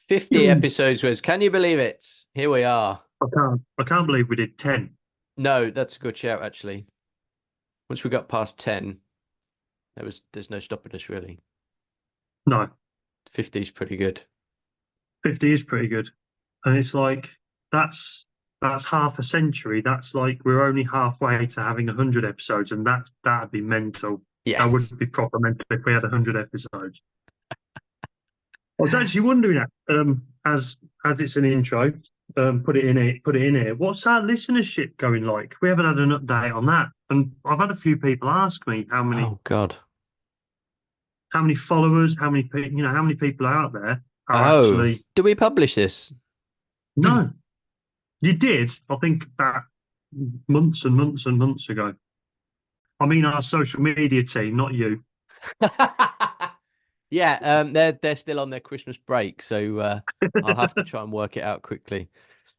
50 episodes, Wes. Can you believe it? Here we are. I can't believe we did 10. No, that's a good shout, actually. Once we got past 10, there's no stopping us, really. No, 50 is pretty good. 50 is pretty good. And it's like that's that's half a century. That's like we're only halfway to having 100 episodes, and that'd be mental. That Yes. would be proper mental if we had 100 episodes. I was actually wondering, as it's an intro, put it in here. What's our listenership going like? We haven't had an update on that, and I've had a few people ask me Oh, God. how many followers, how many people, how many people out there are Oh, actually. do we publish this? No, you did. I think about months and months and months ago. I mean, our social media team, not you. Yeah, they're still on their Christmas break, so I'll have to try and work it out quickly.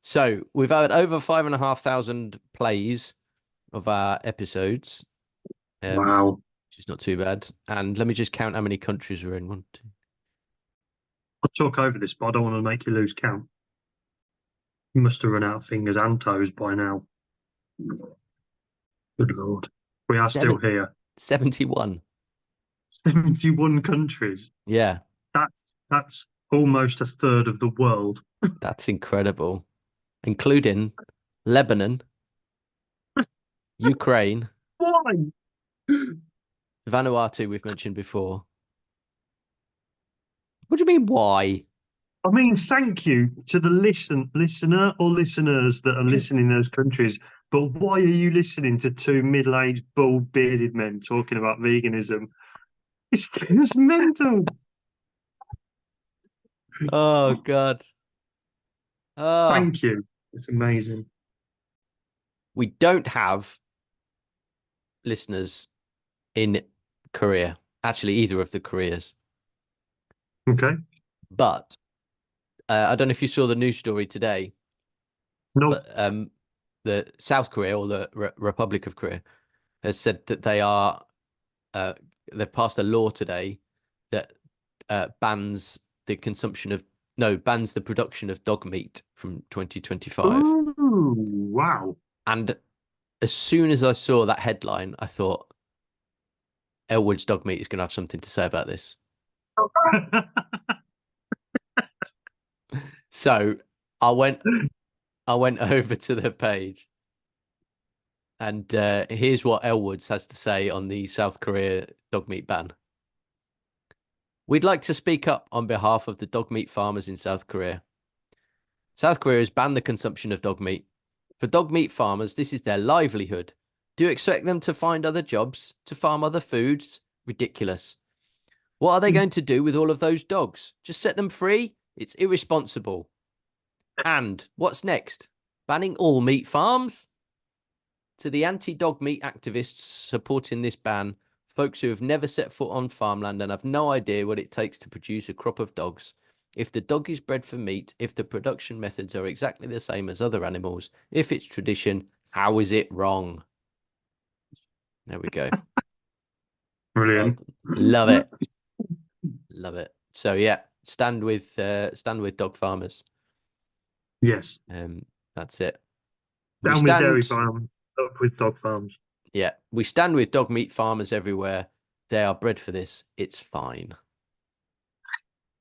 So we've had over 5,500 plays of our episodes, Wow. which is not too bad. And let me just count how many countries we're in. One, two. I'll talk over this, but I don't want to make you lose count. You must have run out of fingers and toes by now. Good Lord. We are still Seven, here. 71. 71 countries. Yeah, That's almost a third of the world. that's incredible, including Lebanon, Ukraine, Why? Vanuatu, we've mentioned before. What do you mean, why? I mean, thank you to the listener or listeners that are listening in those countries. But why are you listening to two middle-aged, bald, bearded men talking about veganism? It's just mental. Oh, God. Oh, Thank you. It's amazing. we don't have listeners in Korea, actually, either of the Koreas. Okay. But I don't know if you saw the news story today, No. but the South Korea or the Republic of Korea has said that uh, they've passed a law today that bans the consumption of no bans the production of dog meat from 2025. Ooh, wow. And as soon as I saw that headline, I thought Elwood's dog meat is going to have something to say about this. So I went I went over to the page, and here's what Elwoods has to say on the South Korea dog meat ban. We'd like to speak up on behalf of the dog meat farmers in South Korea. South Korea has banned the consumption of dog meat. For dog meat farmers, this is their livelihood. Do you expect them to find other jobs, to farm other foods? Ridiculous. What are they going to do with all of those dogs? Just set them free? It's irresponsible. And what's next? Banning all meat farms? To the anti-dog meat activists supporting this ban, folks who have never set foot on farmland and have no idea what it takes to produce a crop of dogs. If the dog is bred for meat, if the production methods are exactly the same as other animals, if it's tradition, how is it wrong? There we go. Brilliant. Love it. Love it. So yeah, stand with dog farmers. Yes. That's it. Down with dairy farms, up with dog farms. Yeah, we stand with dog meat farmers everywhere. They are bred for this. It's fine.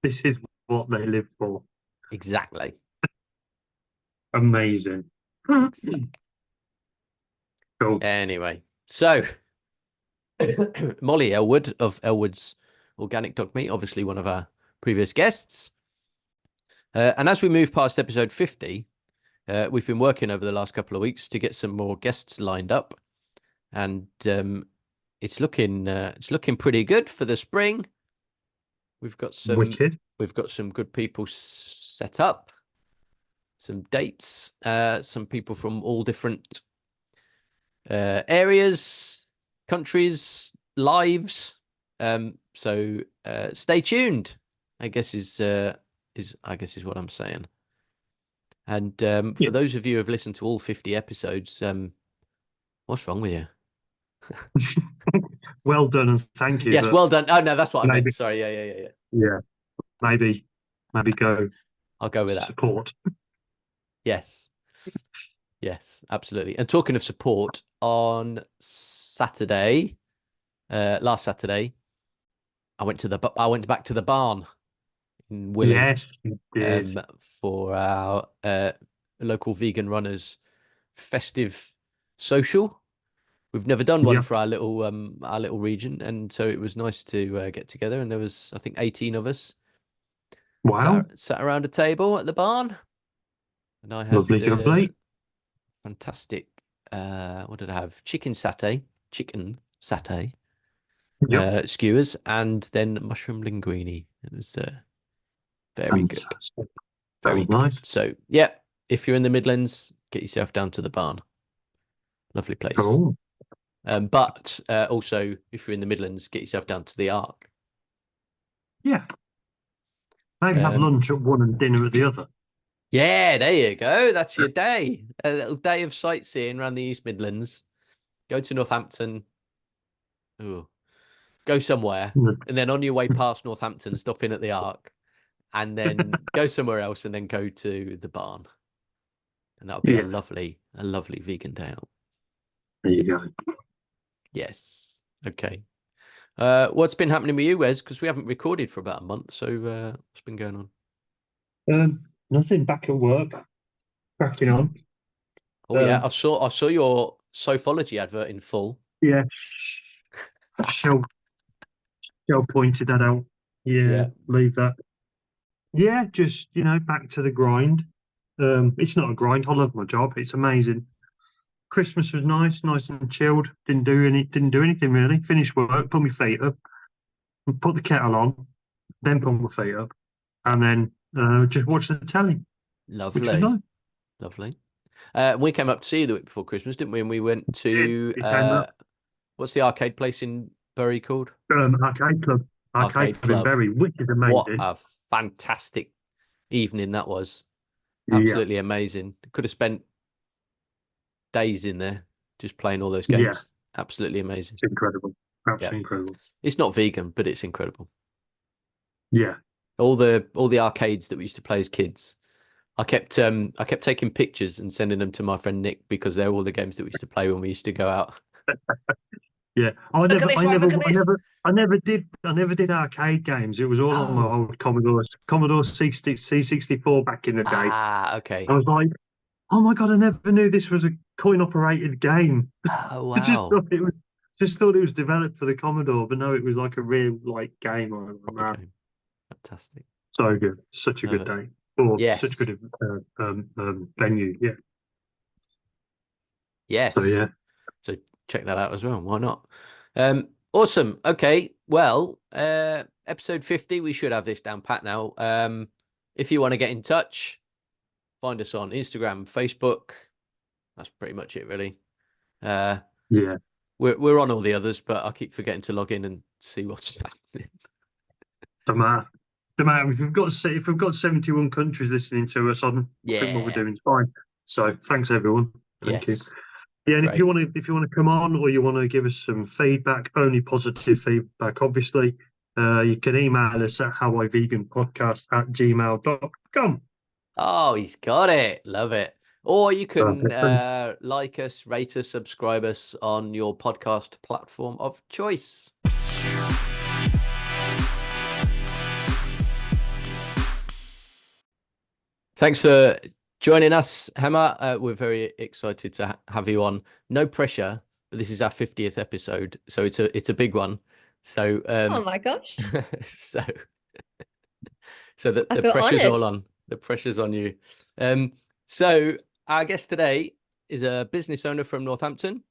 This is what they live for. Exactly. Amazing. Exactly. Cool. Anyway, so Molly Elwood of Elwood's Organic Dog Meat, obviously one of our previous guests. And as we move past episode 50, we've been working over the last couple of weeks to get some more guests lined up, and it's looking pretty good for the spring. We've got Wicked. some good people set up, some dates, some people from all different areas, countries, lives. So stay tuned, I guess is what I'm saying. And for those of you who have listened to all 50 episodes, what's wrong with you? Well done and thank you. Yes, well done. Oh no, that's what I meant. Maybe, Sorry. Yeah. yeah, maybe go I'll go with that. Support. Yes. Yes, absolutely. And talking of support, on Saturday, last Saturday, I went back to the barn in Willie, Yes, you did. for our local vegan runners festive social. We've never done one Yep. for our little region, and so it was nice to get together. And there was, I think, 18 of us Wow. sat around a table at the barn, and I had Lovely, complete. fantastic. What did I have? Chicken satay, Yep. skewers, and then mushroom linguine. It was very good, Fantastic. very Sounds good. nice. So yeah, if you're in the Midlands, get yourself down to the barn. Lovely place. Cool. But also, if you're in the Midlands, get yourself down to the Ark. Yeah. Maybe have Um, lunch at one and dinner at the other. yeah, there you go. That's your day. A little day of sightseeing around the East Midlands. Go to Northampton. Ooh. Go somewhere, Mm. and then on your way past Northampton, stop in at the Ark, and then go somewhere else, and then go to the barn, and that'll be Yeah, a lovely vegan day out. there you go. Yes. Okay. What's been happening with you, Wes? Because we haven't recorded for about a month. So what's been going on? Nothing, back at work, cracking on. Oh yeah, Um, I saw your Sofology advert in full. yeah, Shell, Shell pointed that out. Yeah, Yeah. leave that. Yeah, just, back to the grind. It's not a grind. I love my job. It's amazing. Christmas was nice and chilled. Didn't do anything really. Finished work, put my feet up, put the kettle on, then put my feet up, Yeah. and then just watch the telly, which was Lovely. nice. Lovely. We came up to see you the week before Christmas, didn't we? And we went It, to it came up. what's the arcade place in Bury called? Arcade Club, Arcade in Club. Bury, which is What amazing. a fantastic evening that was. Yeah, Absolutely amazing. Could have spent days in there just playing all those yeah, games. Absolutely amazing. it's incredible, Yeah. absolutely incredible. It's not vegan, but it's incredible. Yeah, All the arcades that we used to play as kids. I kept taking pictures and sending them to my friend Nick because they're all the games that we used to play when we used to go out. yeah. Look at this one, look at this. I never did arcade games. It was all on my Oh. old Commodore C64 back in the day. Ah, I okay. was like, oh my God, I never knew this was a coin operated game. Oh I wow. just thought it was developed for the Commodore, but no, it was like a real game. Oh, man, Okay. Fantastic. so good, such a Love good it. day, or such Yes. good venue. Yeah, so Yes. yeah, So check that out as well. Why not? Awesome. Okay. Well, episode 50, we should have this down pat now. If you want to get in touch, find us on Instagram, Facebook. That's pretty much it, really. Uh, yeah. we're on all the others, but I keep forgetting to log in and see what's happening. Don't matter. Don't matter. If we've got 71 countries listening to us, I think what we're Yeah. doing is fine. So thanks everyone. Thank you. Yes. Yeah, and Great. if you want to come on or you want to give us some feedback, only positive feedback, obviously, you can email us at howiveganpodcast@gmail.com. Oh, he's got it. Love it. Or you can Perfect. Thanks. like us, rate us, subscribe us on your podcast platform of choice. Thanks for joining us, Hema. We're very excited to have you on. No pressure, but this is our 50th episode, so it's a big one. So Oh my gosh. so so I the feel pressure's honored. all on. The pressure's on you. So our guest today is a business owner from Northampton.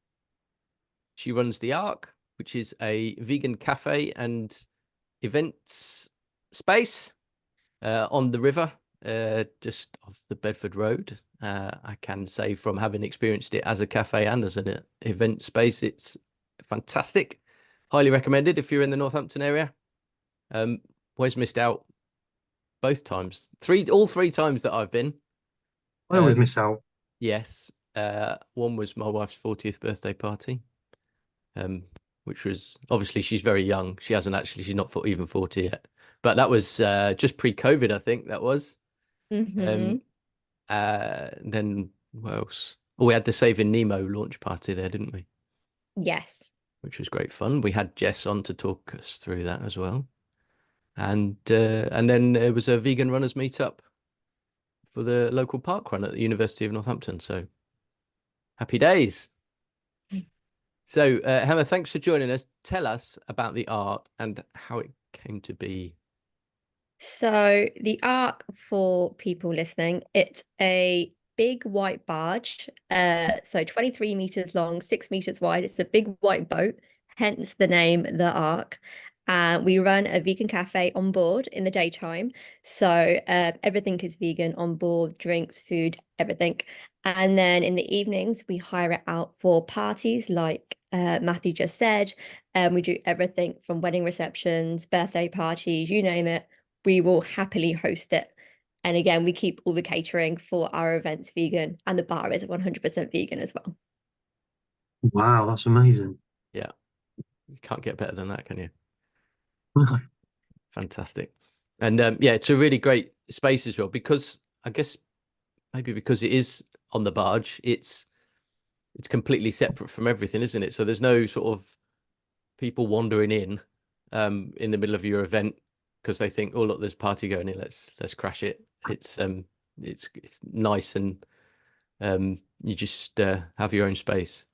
She runs the Ark, which is a vegan cafe and events space on the river, just off the Bedford Road. I can say from having experienced it as a cafe and as an event space, it's fantastic. Highly recommended if you're in the Northampton area. Wes missed out both times. All three times that I've been. I always miss out. Yes. One was my wife's 40th birthday party, which was obviously she's very young. She's not even 40 yet. But that was just pre-COVID, I think that was. Um, Hmm. then what else? Oh, we had the Saving Nemo launch party there, didn't we? Yes. Which was great fun. We had Jess on to talk us through that as well. And then there was a vegan runners meetup for the local park run at the University of Northampton. So happy days. So, Hema, thanks for joining us. Tell us about the art and how it came to be. So the arc for people listening, it's a big white barge, so 23 meters long, 6 meters wide. It's a big white boat, hence the name The Ark. We run a vegan cafe on board in the daytime. So everything is vegan on board, drinks, food, everything. And then in the evenings, we hire it out for parties like Matthew just said. We do everything from wedding receptions, birthday parties, you name it, we will happily host it. And again, we keep all the catering for our events vegan, and the bar is 100% vegan as well. Wow, that's amazing. Yeah, you can't get better than that, can you? No. Fantastic. And yeah, it's a really great space as well because I guess maybe because it is on the barge, it's completely separate from everything, isn't it? So there's no sort of people wandering in the middle of your event because they think, oh look, there's a party going in, let's crash it. It's nice and you just have your own space.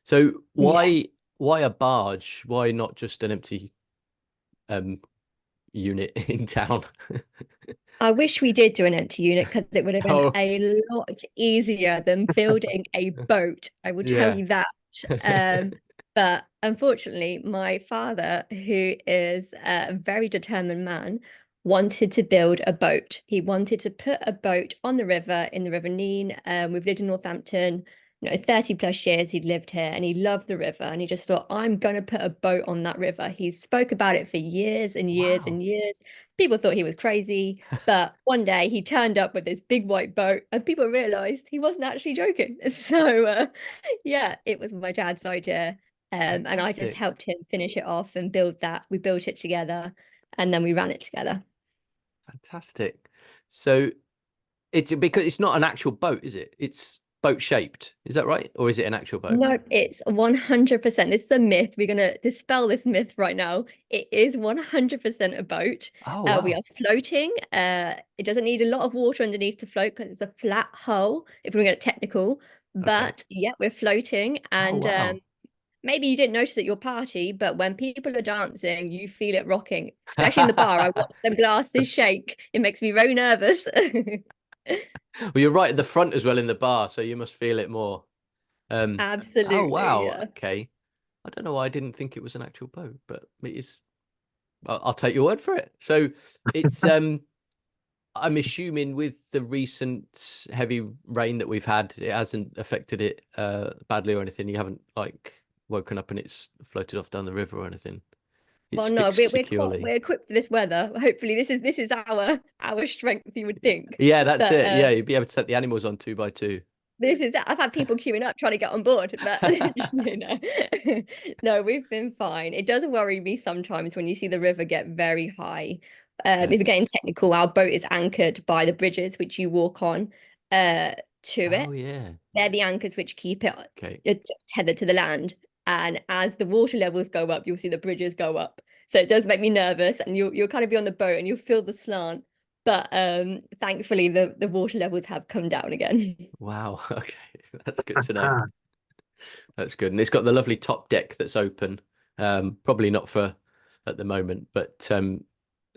So Yeah. why a barge? Why not just an empty um unit in town? I wish we did do an empty unit because it would have been Oh a lot easier than building a boat. I will tell yeah. you that. But unfortunately, my father, who is a very determined man, wanted to build a boat. He wanted to put a boat on the river in the River Nene. We've lived in Northampton, 30 plus years he'd lived here and he loved the river. And he just thought, I'm going to put a boat on that river. He spoke about it for years and years and Wow. years. People thought he was crazy. But one day he turned up with this big white boat and people realized he wasn't actually joking. So, yeah, it was my dad's idea. And I just Fantastic. helped him finish it off and build that. We built it together and then we ran it together. Fantastic. So it's because it's not an actual boat, is it? It's boat shaped. Is that right? Or is it an actual boat? No, it's 100%. This is a myth. We're going to dispel this myth right now. It is 100% a boat. Oh We are wow. floating. It doesn't need a lot of water underneath to float because it's a flat hull, if we're going to get technical. Okay. But yeah, we're floating. Oh And wow. maybe you didn't notice at your party, but when people are dancing, you feel it rocking, especially in the bar. I watch them glasses shake. It makes me very nervous. Well, you're right at the front as well in the bar, so you must feel it more. Um, oh Absolutely, wow. yeah. Okay. I don't know why I didn't think it was an actual boat, but it is. I'll take your word for it. So it's I'm assuming with the recent heavy rain that we've had, it hasn't affected it badly or anything. You haven't like woken up and it's floated off down the river or anything. It's Well, no, fixed we're securely. equipped for this weather. Hopefully, this is our strength. You would think, Yeah, that's but it. Yeah, you'd be able to set the animals on 2x2. this is. I've had people queuing up trying to get on board, but no, we've been fine. It does worry me sometimes when you see the river get very high. If Yeah. we're getting technical, our boat is anchored by the bridges which you walk on to it. Oh yeah. They're the anchors which keep it Okay. tethered to the land. And as the water levels go up, you'll see the bridges go up. So it does make me nervous, and you'll kind of be on the boat and you'll feel the slant. But thankfully, the water levels have come down again. Wow. Okay. That's good to know. That's good. And it's got the lovely top deck that's open. Probably not for at the moment, but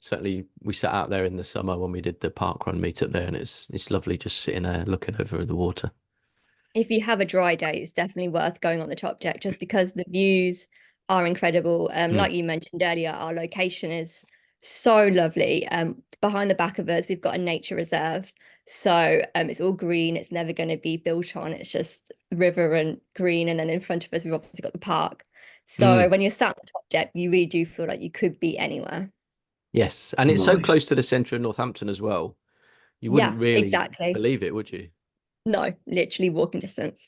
certainly we sat out there in the summer when we did the park run meetup there, and it's lovely just sitting there looking over the water. If you have a dry day, it's definitely worth going on the top deck just because the views are incredible. Mm. Like you mentioned earlier, our location is so lovely. Behind the back of us, we've got a nature reserve. So it's all green, it's never going to be built on, it's just river and green. And then in front of us, we've obviously got the park. So Mm. when you're sat on the top deck, you really do feel like you could be anywhere. Yes, and it's so Nice. close to the centre of Northampton as well. You wouldn't Yeah, really exactly. believe it, would you? No, literally walking distance.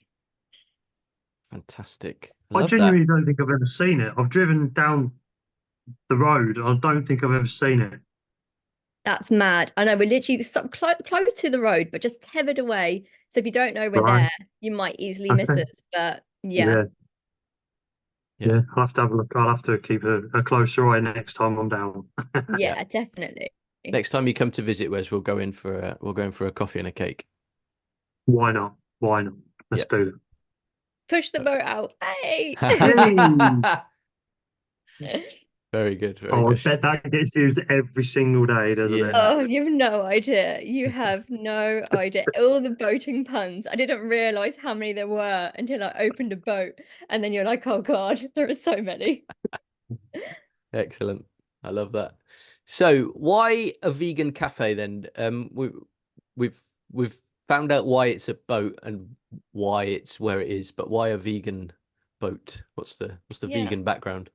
Fantastic. I I love that. genuinely don't think I've ever seen it. I've driven down the road. I don't think I've ever seen it. That's mad. I know we're literally so close to the road, but just tethered away. So if you don't know we're Right. there, you might easily miss Okay. us. But yeah, Yeah. Yeah. Yeah. I'll have to have a look. I'll have to keep a closer eye next time I'm down. Yeah. yeah, definitely. Next time you come to visit Wes, we'll go in for a coffee and a cake. Why not? Why not? Let's Yeah. do Push the boat out. Hey. that. Very good. Very Oh, I good. bet that gets used every single day, doesn't it? Yeah. Oh, you have no idea. You have no idea. All the boating puns. I didn't realize how many there were until I opened a boat. And then you're like, oh God, there are so many. Excellent. I love that. So, why a vegan cafe then? We've we've found out why it's a boat and why it's where it is, but why a vegan boat? What's the Yeah. vegan background?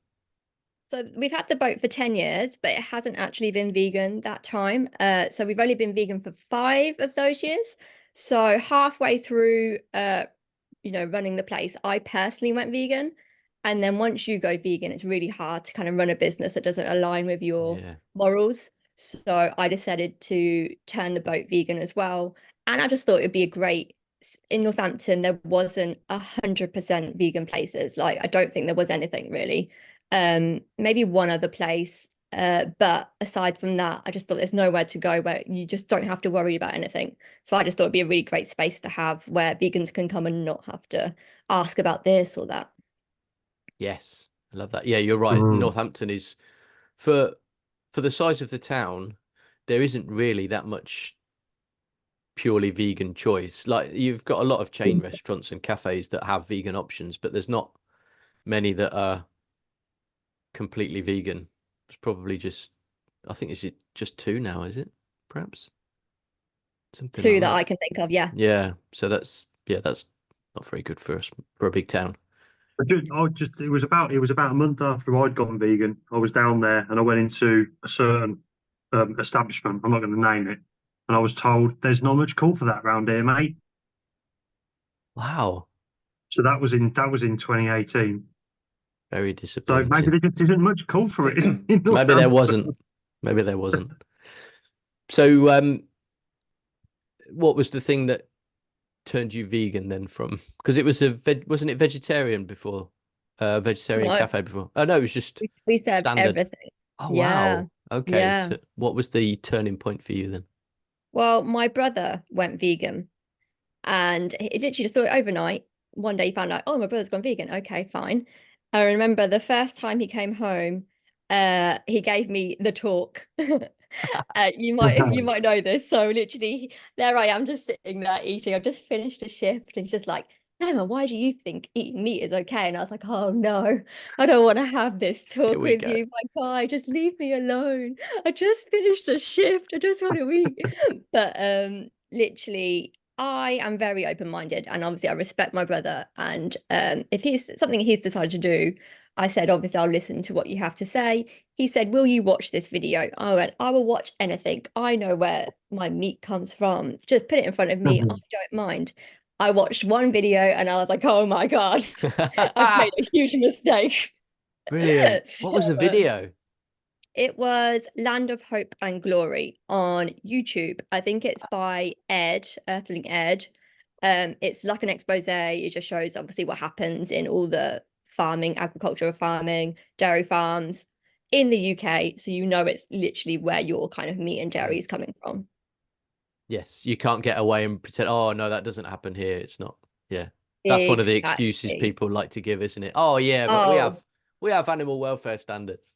So we've had the boat for 10 years, but it hasn't actually been vegan that time. So we've only been vegan for 5 of those years. So halfway through running the place, I personally went vegan. And then once you go vegan, it's really hard to kind of run a business that doesn't align with your Yeah. morals. So I decided to turn the boat vegan as well. And I just thought it'd be a great in Northampton, there wasn't 100% vegan places. Like I don't think there was anything really. Maybe one other place. But aside from that, I just thought there's nowhere to go where you just don't have to worry about anything. So I just thought it'd be a really great space to have where vegans can come and not have to ask about this or that. Yes. I love that. Yeah, you're right. Mm. Northampton is for the size of the town, there isn't really that much purely vegan choice. Like you've got a lot of chain restaurants and cafes that have vegan options, but there's not many that are completely vegan. It's probably just, I think, is it just 2 now, is it? Perhaps something Two like that that. I can think of, yeah. Yeah. So that's not very good for us for a big town. It was about a month after I'd gone vegan. I was down there and I went into a certain establishment. I'm not going to name it, and I was told there's not much call for that round here, mate. Wow. So that was in 2018. Very So maybe disappointing. there just isn't much call for it in Maybe there Northampton. wasn't. Maybe there wasn't. So, what was the thing that turned you vegan then from because it was wasn't it vegetarian before vegetarian No, cafe before no it was just we served standard. everything. Oh Yeah, wow, okay, yeah. so what was the turning point for you then? Well, my brother went vegan and he literally just thought overnight. One day he found out, oh, my brother's gone vegan. Okay, fine. I remember the first time he came home, he gave me the talk. You might know this. So literally, there I am, just sitting there eating. I've just finished a shift, and he's just like, Emma, why do you think eating meat is okay? And I was like, oh no, I don't want to have this Here talk we with go. you, my guy. Just leave me alone. I just finished a shift. I just want to eat. But literally, I am very open-minded, and obviously, I respect my brother. And if he's something he's decided to do, I said, obviously, I'll listen to what you have to say. He said, will you watch this video? I went, I will watch anything. I know where my meat comes from. Just put it in front of me. I don't mind. I watched one video and I was like, oh my God, I've made a huge mistake. Brilliant. What So, was the video? it was Land of Hope and Glory on YouTube. I think it's by Ed, Earthling Ed. It's like an expose. It just shows obviously what happens in all the farming, agricultural farming, dairy farms in the UK. So you know it's literally where your kind of meat and dairy is coming from. Yes, you can't get away and pretend, oh no, that doesn't happen here, it's not. Yeah, that's one of the excuses Exactly. people like to give, isn't it? Oh yeah, but we Oh, have we have animal welfare standards.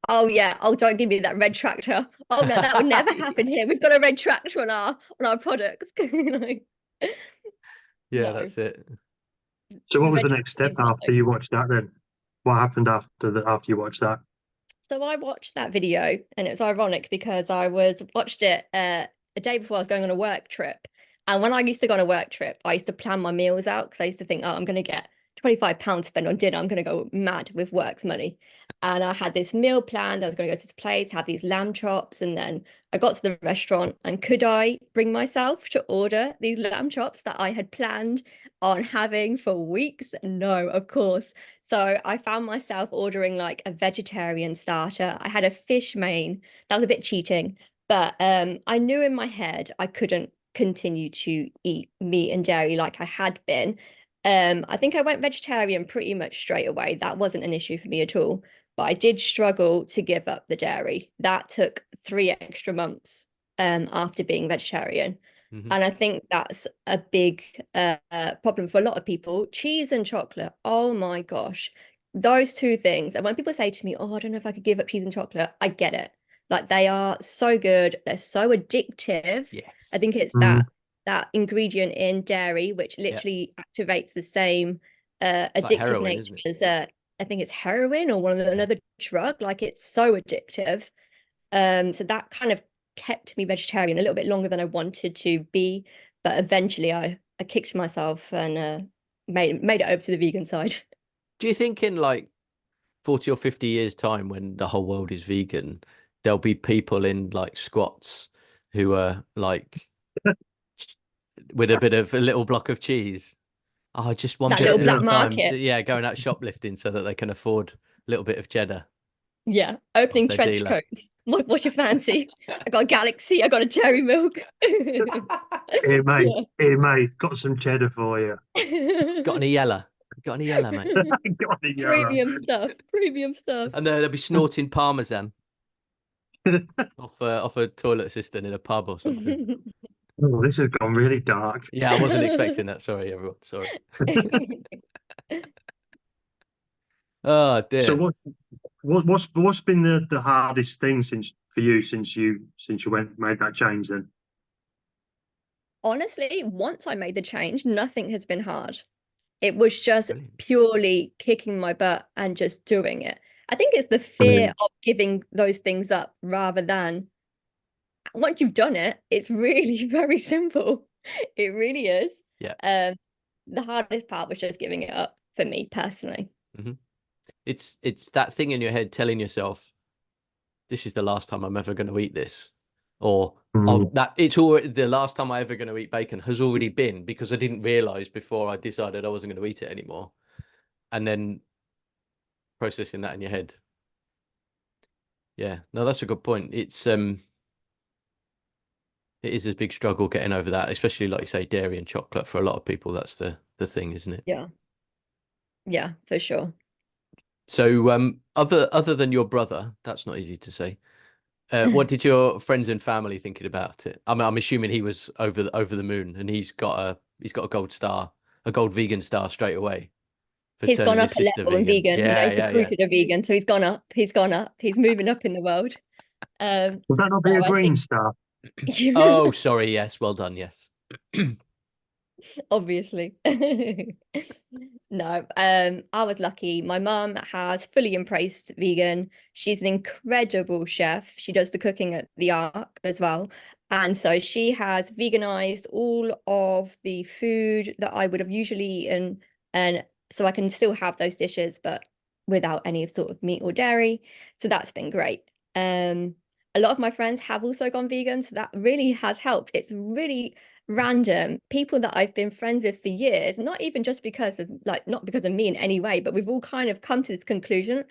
oh yeah. Oh, don't give me that red tractor. Oh no, that would never happen here. We've got a red tractor on our products. Like, Yeah, no, that's it. So what the was red the tractor next step means after nothing. you watched that then? What happened after you watched that? So I watched that video, and it's ironic because I watched it a day before I was going on a work trip. And when I used to go on a work trip, I used to plan my meals out because I used to think, oh, I'm going to get £25 spent on dinner. I'm going to go mad with work's money. And I had this meal planned. I was going to go to this place, have these lamb chops, and then I got to the restaurant. And could I bring myself to order these lamb chops that I had planned on having for weeks? No, of course. So I found myself ordering like a vegetarian starter. I had a fish main. That was a bit cheating. But I knew in my head I couldn't continue to eat meat and dairy like I had been. I think I went vegetarian pretty much straight away. That wasn't an issue for me at all. But I did struggle to give up the dairy. That took 3 extra months after being vegetarian. Hmm. And I think that's a big problem for a lot of people. Cheese and chocolate. Oh my gosh. Those two things. And when people say to me, oh, I don't know if I could give up cheese and chocolate, I get it. Like they are so good. They're so addictive. I Yes. think it's Mm. that ingredient in dairy which Yeah. literally activates the same It's like addictive heroin, isn't nature it? as I think it's heroin or another drug. Like it's so addictive. So that kind of kept me vegetarian a little bit longer than I wanted to be, but eventually I kicked myself and made it over to the vegan side. Do you think in like 40 or 50 years time, when the whole world is vegan, there'll be people in like squats who are like with a little block of cheese? Oh, just one That bit little at a black time. market. Yeah, going out shoplifting so that they can afford a little bit of cheddar Yeah, off opening their trench dealer. coats. What's your fancy? I got a Galaxy. I got a Cherry Milk. Yeah. Here, mate, got some cheddar for you. Got any yellow? Got any yellow, mate? Got it, yeah. Premium stuff. Premium stuff. And they'll be snorting parmesan off a toilet assistant in a pub or something. Oh, this has gone really dark. Yeah, I wasn't expecting that. Sorry, everyone. Sorry. Oh So dear. what's been the hardest thing since for you since you went made that change then? Honestly, once I made the change, nothing has been hard. It was just Brilliant. purely kicking my butt and just doing it. I think it's the fear Brilliant. of giving those things up rather than once you've done it, it's really very simple. It really is. Yeah. The hardest part was just giving it up for me personally. Hmm. It's that thing in your head telling yourself, this is the last time I'm ever going to eat this, or oh, Mm. that it's already the last time I ever going to eat bacon has already been because I didn't realize before I decided I wasn't going to eat it anymore, and then processing that in your head. Yeah, no, that's a good point. It is a big struggle getting over that, especially like you say, dairy and chocolate for a lot of people. That's the thing, isn't it? Yeah. Yeah, for sure. So, other than your brother, that's not easy to say. What did your friends and family thinking about it? I mean, I'm assuming he was over the moon, and he's got a gold star, a gold vegan star straight away for He's gone turning up his a sister level in vegan. vegan. Yeah, He's the yeah, yeah. cruciate vegan, so he's gone up. He's gone up. He's moving up in the world. Would that not be No, a I green think star? Oh, sorry. Yes, well done. Yes. obviously. No, I was lucky. My mum has fully embraced vegan. She's an incredible chef. She does the cooking at the Ark as well. And so she has veganized all of the food that I would have usually eaten. And so I can still have those dishes, but without any sort of meat or dairy. So that's been great. A lot of my friends have also gone vegan, so that really has helped. It's really random people that I've been friends with for years, not even just because of like not because of me in any way, but we've all kind of come to this conclusion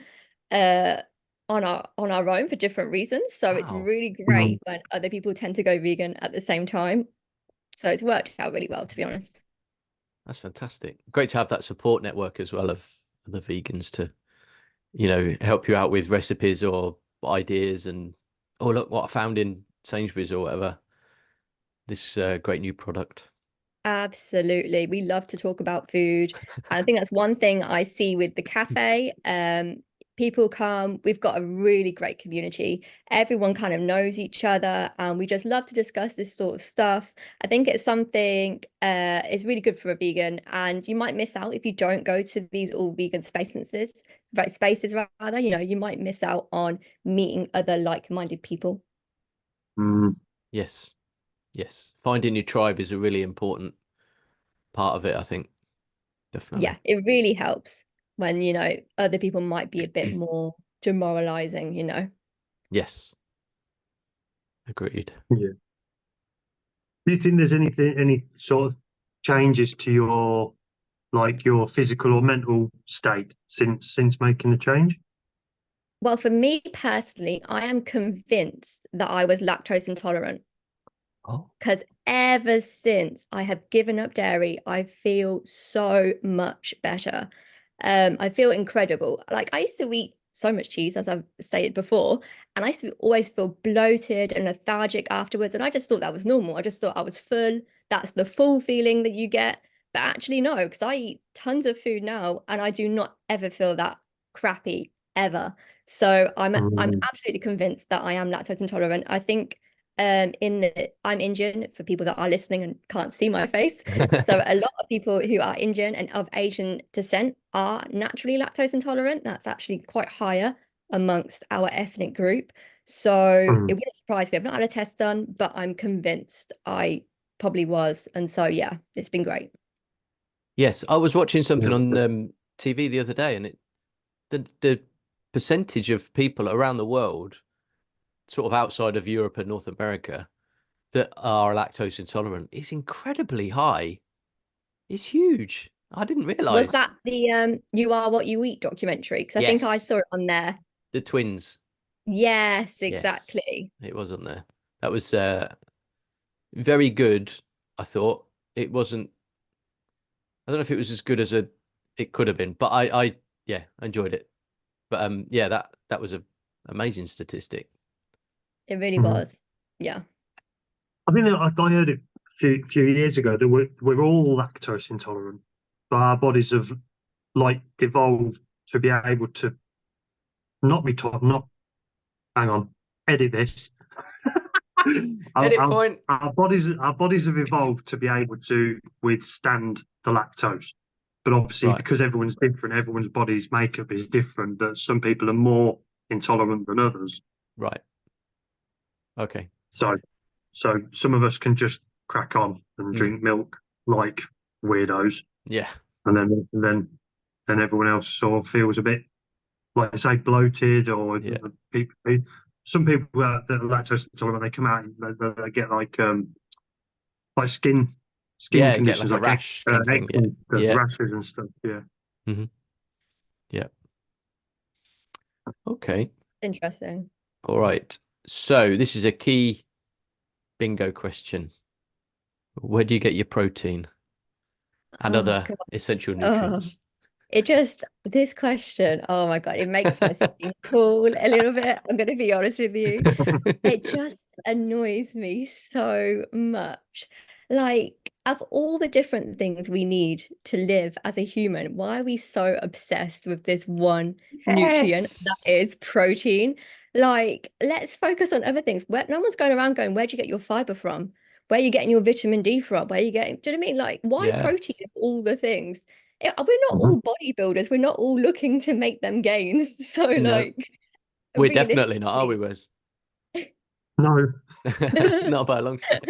uh on our own for different reasons. So it's Wow, really Mm. great when other people tend to go vegan at the same time. So it's worked out really well, to be honest. that's fantastic. Great to have that support network as well of the vegans to, help you out with recipes or ideas and oh look what I found in Sainsbury's or whatever. This great new product. Absolutely. We love to talk about food. And I think that's one thing I see with the cafe. People come, we've got a really great community. Everyone kind of knows each other, and we just love to discuss this sort of stuff. I think it's something is really good for a vegan, and you might miss out if you don't go to these all vegan spaces, right? Spaces rather, you might miss out on meeting other like-minded people. Mm. Yes. Yes. Finding your tribe is a really important part of it, I think. Yeah, Definitely. it really helps when, other people might be a bit more demoralizing. Yes. Agreed. Yeah. Do you think there's any sort of changes to your physical or mental state since making the change? Well, for me personally, I am convinced that I was lactose intolerant Oh, because ever since I have given up dairy, I feel so much better. I feel incredible. Like I used to eat so much cheese, as I've stated before, and I used to always feel bloated and lethargic afterwards. And I just thought that was normal. I just thought I was full. That's the full feeling that you get. But actually, no, because I eat tons of food now, and I do not ever feel that crappy ever. So I'm Mm. absolutely convinced that I am lactose intolerant. I think I'm Indian for people that are listening and can't see my face. So a lot of people who are Indian and of Asian descent are naturally lactose intolerant. That's actually quite higher amongst our ethnic group. So it Mm. wouldn't surprise me. I've not had a test done, but I'm convinced I probably was. And so yeah, it's been great. yes. I was watching something Yeah. on TV the other day, and the percentage of people around the world, sort of outside of Europe and North America, that are lactose intolerant is incredibly high. It's huge. I didn't Was realize. that the You Are What You Eat documentary? Because I think I Yes, saw it on there. the twins. Yes, Yes, exactly. it was on there. That was very good. I thought it wasn't. I don't know if it was as good as it could have been, but I yeah, enjoyed it. But yeah, that was a amazing statistic. It really Mm. was. Yeah. I think that I heard it a few years ago that we're all lactose intolerant, but our bodies have like evolved to be able to not be taught, not hang on, edit this. our, Edit our, point. our bodies have evolved to be able to withstand the lactose. But obviously, Right, because everyone's different, everyone's body's makeup is different, that some people are more intolerant than others. right. Okay. So so some of us can just crack on and Mm, drink milk like weirdos, yeah, and then everyone else sort of feels a bit like I say bloated or yeah, people. Some people that are lactose intolerant, they come out and they get like skin yeah. Get conditions like a like rash kind of thing. eczema, Yeah, and stuff, yeah. rashes and stuff. Yeah. Hmm. Yeah. Okay. Interesting. All right. So this is a key bingo question. Where do you get your protein and Oh other God. essential Oh, nutrients? this question, oh my God, it makes my skin cool a little bit. I'm gonna be honest with you. It just annoys me so much. Like, of all the different things we need to live as a human, why are we so obsessed with this one nutrient that Yes. is protein? Like, let's focus on other things. Where no one's going around going, where'd you get your fiber from? Where are you getting your vitamin D from? Where are you getting, do you know what I mean? Like, why protein of Yes. all the things? We're not Mhm. all bodybuilders. We're not all looking to make them gains. So, No, like, we're definitely not, are we, realistically, Wes? No. Not by a long shot.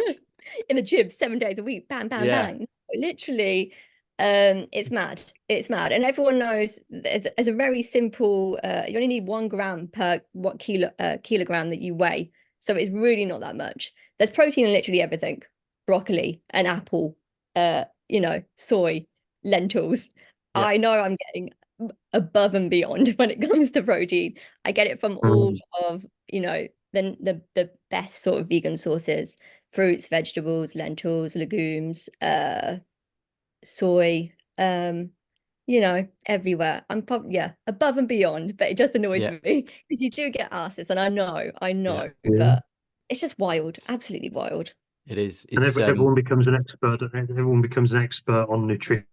in the gym 7 days a week, bang, bang, Yeah. bang. Literally, it's mad. It's mad. And everyone knows there's a very simple, you only need 1 gram per what kilogram that you weigh. So it's really not that much. There's protein in literally everything. Broccoli, an apple, soy, lentils. Yeah. I know I'm getting above and beyond when it comes to protein. I get it from all Mm. of, the best sort of vegan sources, fruits, vegetables, lentils, legumes, soy, everywhere. I'm probably, yeah, above and beyond, but it just annoys Yeah. me because you do get asked this, and I Yeah. know, Yeah. but it's just wild, absolutely wild. It is. And It's everyone becomes an expert. Everyone becomes an expert on nutrition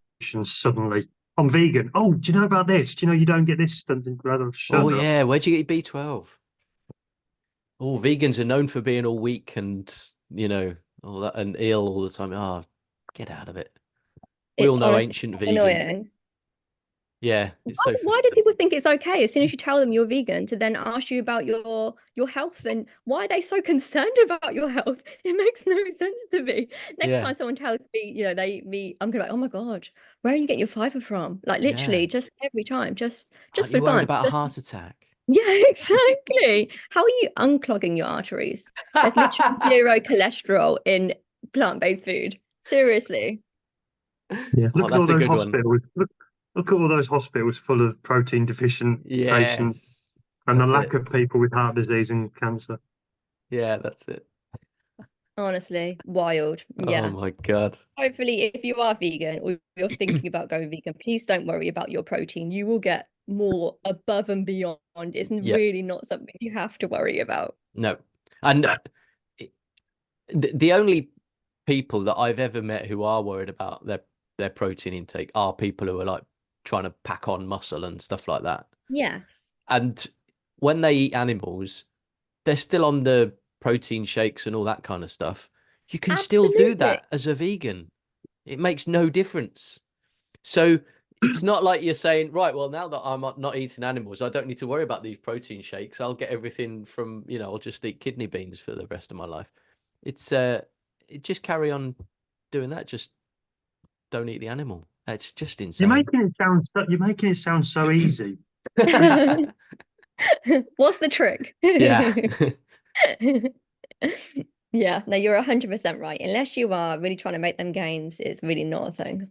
suddenly. I'm vegan. Oh, do you know about this? Do you know you don't get this? Rather, oh shut up. yeah, where'd you get your B12? Oh, vegans are known for being all weak and all that and ill all the time. Oh, get out of it. We all It's know honestly ancient so vegan. annoying. Yeah, Why, it's so why do frustrating. people think it's okay as soon as you tell them you're vegan to then ask you about your health, and why are they so concerned about your health? It makes no sense to me. Next Yeah, time someone tells me, they eat meat, I'm gonna be like, oh my God, where are you getting your fiber from? Like yeah. literally, just every time, just Aren't for you worried fun. about a Just heart attack? yeah, exactly. How are you unclogging your arteries? There's literally zero cholesterol in plant-based food. Seriously. Yeah. Oh, Look at all that's a those good one. hospitals. Look at all those hospitals full of protein deficient patients. Yes. And the That's lack it. of people with heart disease and cancer. Yeah, that's it. Honestly, wild. Oh Yeah. my God. Hopefully, if you are vegan or you're thinking about going vegan, please don't worry about your protein. You will get more above and beyond. It's Yeah. really not something you have to worry about. No. And the only people that I've ever met who are worried about their protein intake are people who are like trying to pack on muscle and stuff like that. Yes. And when they eat animals, they're still on the protein shakes and all that kind of stuff. You can still do Absolutely. that as a vegan. It makes no difference. So it's not like you're saying, right, well, now that I'm not eating animals, I don't need to worry about these protein shakes. I'll get everything from, I'll just eat kidney beans for the rest of my life. It's just carry on doing that. Just don't eat the animal. It's just insane. You're making it sound so easy. What's the trick? Yeah. Yeah, no, you're 100% right. Unless you are really trying to make them gains, it's really not a thing.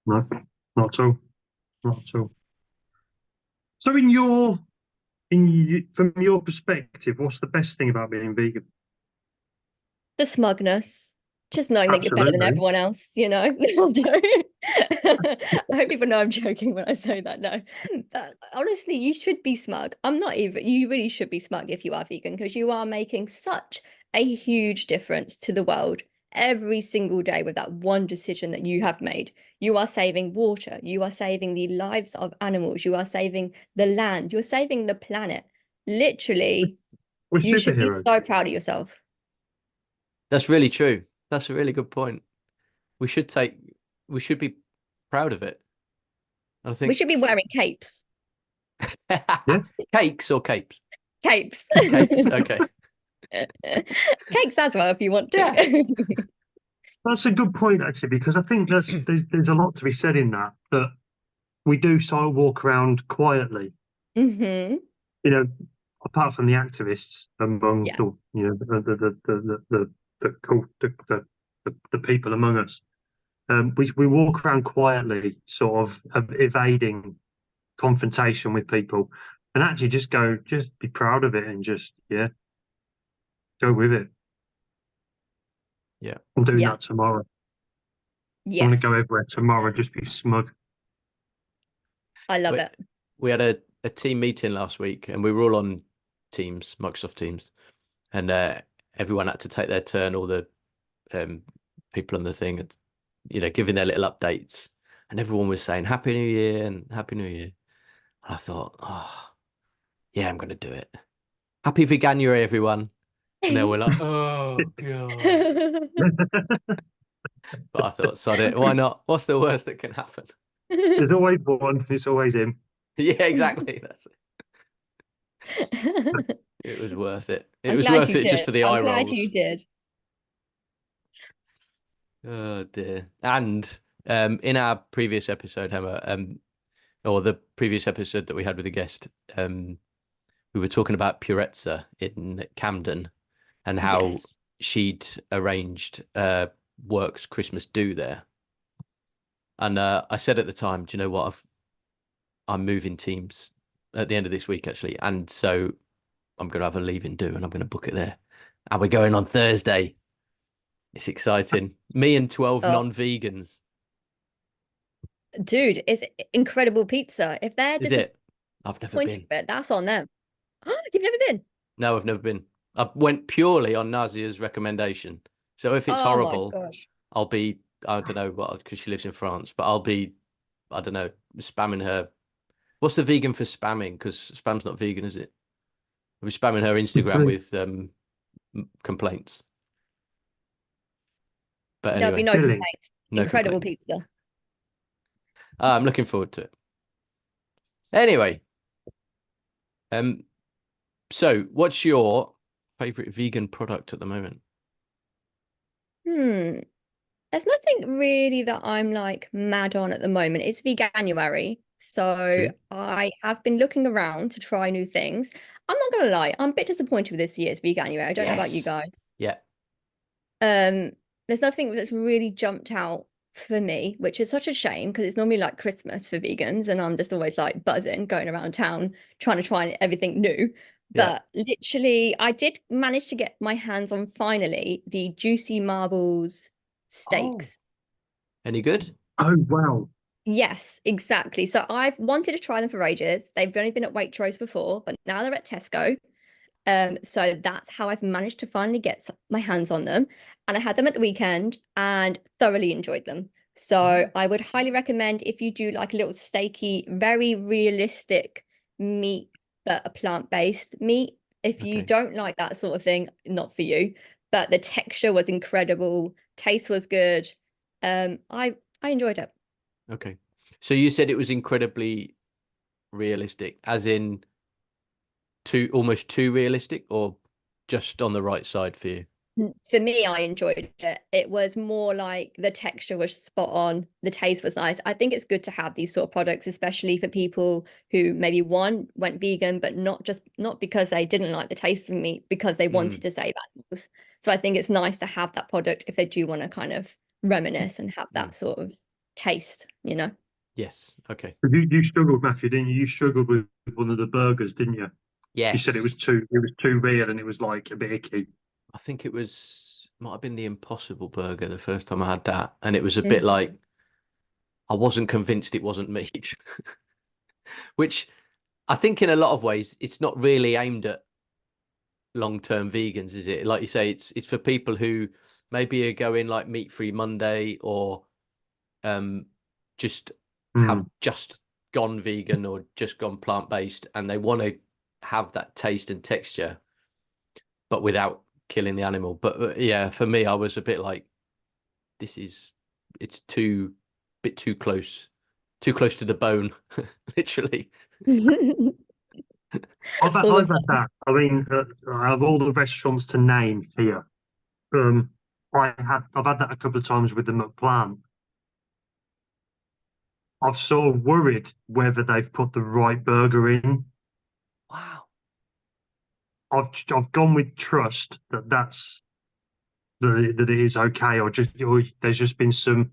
No, not at all. Not at all. So, from your perspective, what's the best thing about being vegan? The smugness, just knowing that you're better than Absolutely. everyone else, you know. I'm joking. I hope people know I'm joking when I say that. No, honestly, you should be smug. I'm not even. You really should be smug if you are vegan because you are making such a huge difference to the world every single day with that one decision that you have made. You are saving water. You are saving the lives of animals. You are saving the land. You're saving the planet. Literally, We're you should be superheroes. so proud of yourself. That's really true. That's a really good point. We should be proud of it. I We think should be wearing capes. cakes or capes? Capes. Capes. Okay. Cakes as well if you want to. Yeah. That's a good point, actually, because I think there's a lot to be said in that we do sort of walk around quietly. Mm-hmm. You know, apart from the activists among Yeah. the people among us, we walk around quietly, sort of evading confrontation with people, and actually just be proud of it and just go with it. Yeah. I'm doing Yeah. that tomorrow. I'm Yes. going to go everywhere tomorrow and just be smug. I love it. We had a team meeting last week and we were all on Teams, Microsoft Teams, and everyone had to take their turn, all the people on the thing, and, giving their little updates, and everyone was saying Happy New Year and Happy New Year. And I thought, oh, yeah, I'm going to do it. Happy Veganuary, everyone. And then we're like, oh, God. But I thought, sod it, why not? What's the worst that can happen? There's always one. It's always him. Yeah, exactly. That's it. It was worth it. It I'm was glad worth you it just did. for the I'm eye glad rolls. you did. Oh dear. And in our previous episode, Hema, or the previous episode that we had with a guest, we were talking about Purezza in Camden and how Yes. she'd arranged work's Christmas do there. And I said at the time, do you know what? I'm moving teams at the end of this week, actually. And so I'm going to have a leaving do and I'm going to book it there. And we're going on Thursday. It's exciting. Me and 12 Oh. non-vegans. Dude, it's incredible pizza. If they're Is it? I've never disappointed been. with it, that's on them. You've never been? No, I've never been. I went purely on Nazia's recommendation. So if it's Oh my horrible, gosh. I'll be, I don't know what, because she lives in France, but I'll be, I don't know, spamming her. What's the vegan for spamming? Because spam's not vegan, is it? I'll be spamming her Instagram with complaints. But There'll be anyway, no Really? complaints. no Incredible complaints. pizza. I'm looking forward to it. Anyway, so what's your favorite vegan product at the moment? There's nothing really that I'm like mad on at the moment. It's Veganuary. So True. I have been looking around to try new things. I'm not gonna lie, I'm a bit disappointed with this year's Veganuary. I don't know about you Yes. guys. Yeah. There's nothing that's really jumped out for me, which is such a shame because it's normally like Christmas for vegans, and I'm just always like buzzing, going around town trying to try everything new. Yeah. But literally, I did manage to get my hands on finally the Juicy Marbles Oh, steaks. any good? Oh wow. Yes, exactly. So I've wanted to try them for ages. They've only been at Waitrose before, but now they're at Tesco. So that's how I've managed to finally get my hands on them. And I had them at the weekend and thoroughly enjoyed them. So I would highly recommend if you do like a little steaky, very realistic meat, but a plant-based meat. If you Okay. don't like that sort of thing, not for you. But the texture was incredible, taste was good. I enjoyed it. Okay. So you said it was incredibly realistic, as in almost too realistic, or just on the right side for you? For me, I enjoyed it. It was more like the texture was spot on, the taste was nice. I think it's good to have these sort of products, especially for people who maybe went vegan, but not because they didn't like the taste of meat, because they wanted to save animals. So I think it's nice to have that product if they do want to kind of reminisce and have that sort of taste, you know? Yes. Okay. But you struggled, Matthew, didn't you? You struggled with one of the burgers, didn't you? You said Yes. it was too real and it was like a bit icky. I think it might have been the Impossible Burger the first time I had that, and it was a bit Mhm. like I wasn't convinced it wasn't meat, which I think in a lot of ways it's not really aimed at long-term vegans, is it? Like you say, it's for people who maybe are going like meat-free Monday, or um just have Mm. just gone vegan or just gone plant-based, and they want to have that taste and texture, but without killing the animal. But yeah, for me, I was a bit like, it's bit too close to the bone, literally. All I've of had that. I mean, out of all the restaurants to name here, um, I've had that a couple of times with the McPlan. I've sort of worried whether they've put the right burger in. Wow. I've gone with trust that it is okay, or there's just been some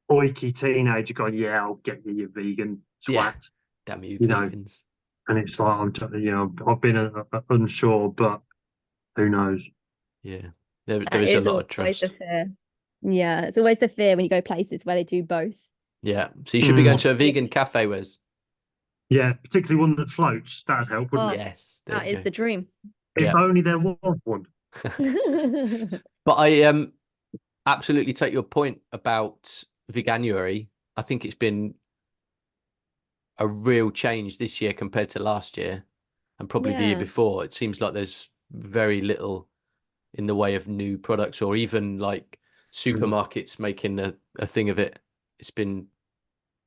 oiky teenager going, yeah, I'll get you, you vegan Yeah. twat, Damn you, you know. vegans. And it's like I've been unsure, but who knows? Yeah. There that is a is lot of always the trust. fear. Yeah, it's always the fear when you go places where they do both. Yeah. So you should be going Mm. to a vegan cafe, Wes. Yeah, particularly one that floats. That'd help, wouldn't Oh, it? Yes, there that you is go. the dream. If Yeah. only there was one. But I absolutely take your point about veganuary. I think it's been a real change this year compared to last year, and probably the year Yeah. before. It seems like there's very little in the way of new products, or even like Mm. supermarkets making a thing of it. It's been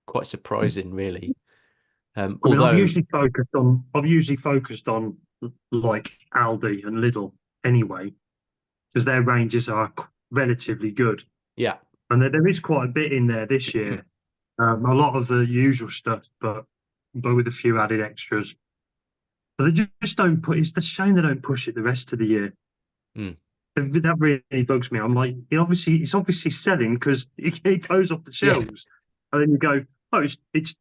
quite surprising, really. I mean, Although, I've usually focused on like Aldi and Lidl anyway, because their ranges are relatively good, yeah, and there is quite a bit in there this year. A lot of the usual stuff, but with a few added extras. But they just don't put. It's the shame they don't push it the rest of the year. mm, That really bugs me. I'm like, it's obviously selling because it goes off the yeah, shelves, and then you go, oh, it's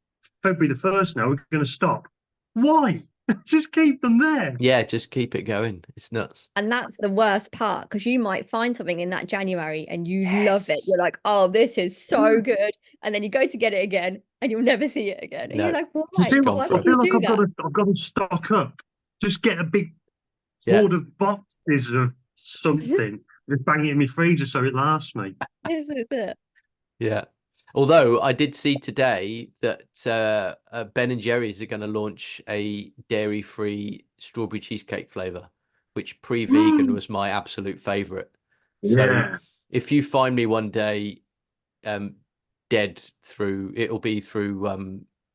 February the 1st now. We're going to stop. Why? Just keep them there. yeah, just keep it going. It's nuts. And that's the worst part because you might find something in that January and you love it. Yes. You're like, oh, this is so good. And then you go to get it again and you'll never see it again. And you're No, like, I it's why? feel, gone Why I would forever. you feel like do that? I've got to stock up. Just get a big Yeah, hoard of boxes of something. Just bang it in my freezer so it lasts me. This is it. yeah. Although I did see today that Ben and Jerry's are going to launch a dairy-free strawberry cheesecake flavor, which pre-vegan was my absolute favorite. So Yeah, if you find me one day um, dead it'll be through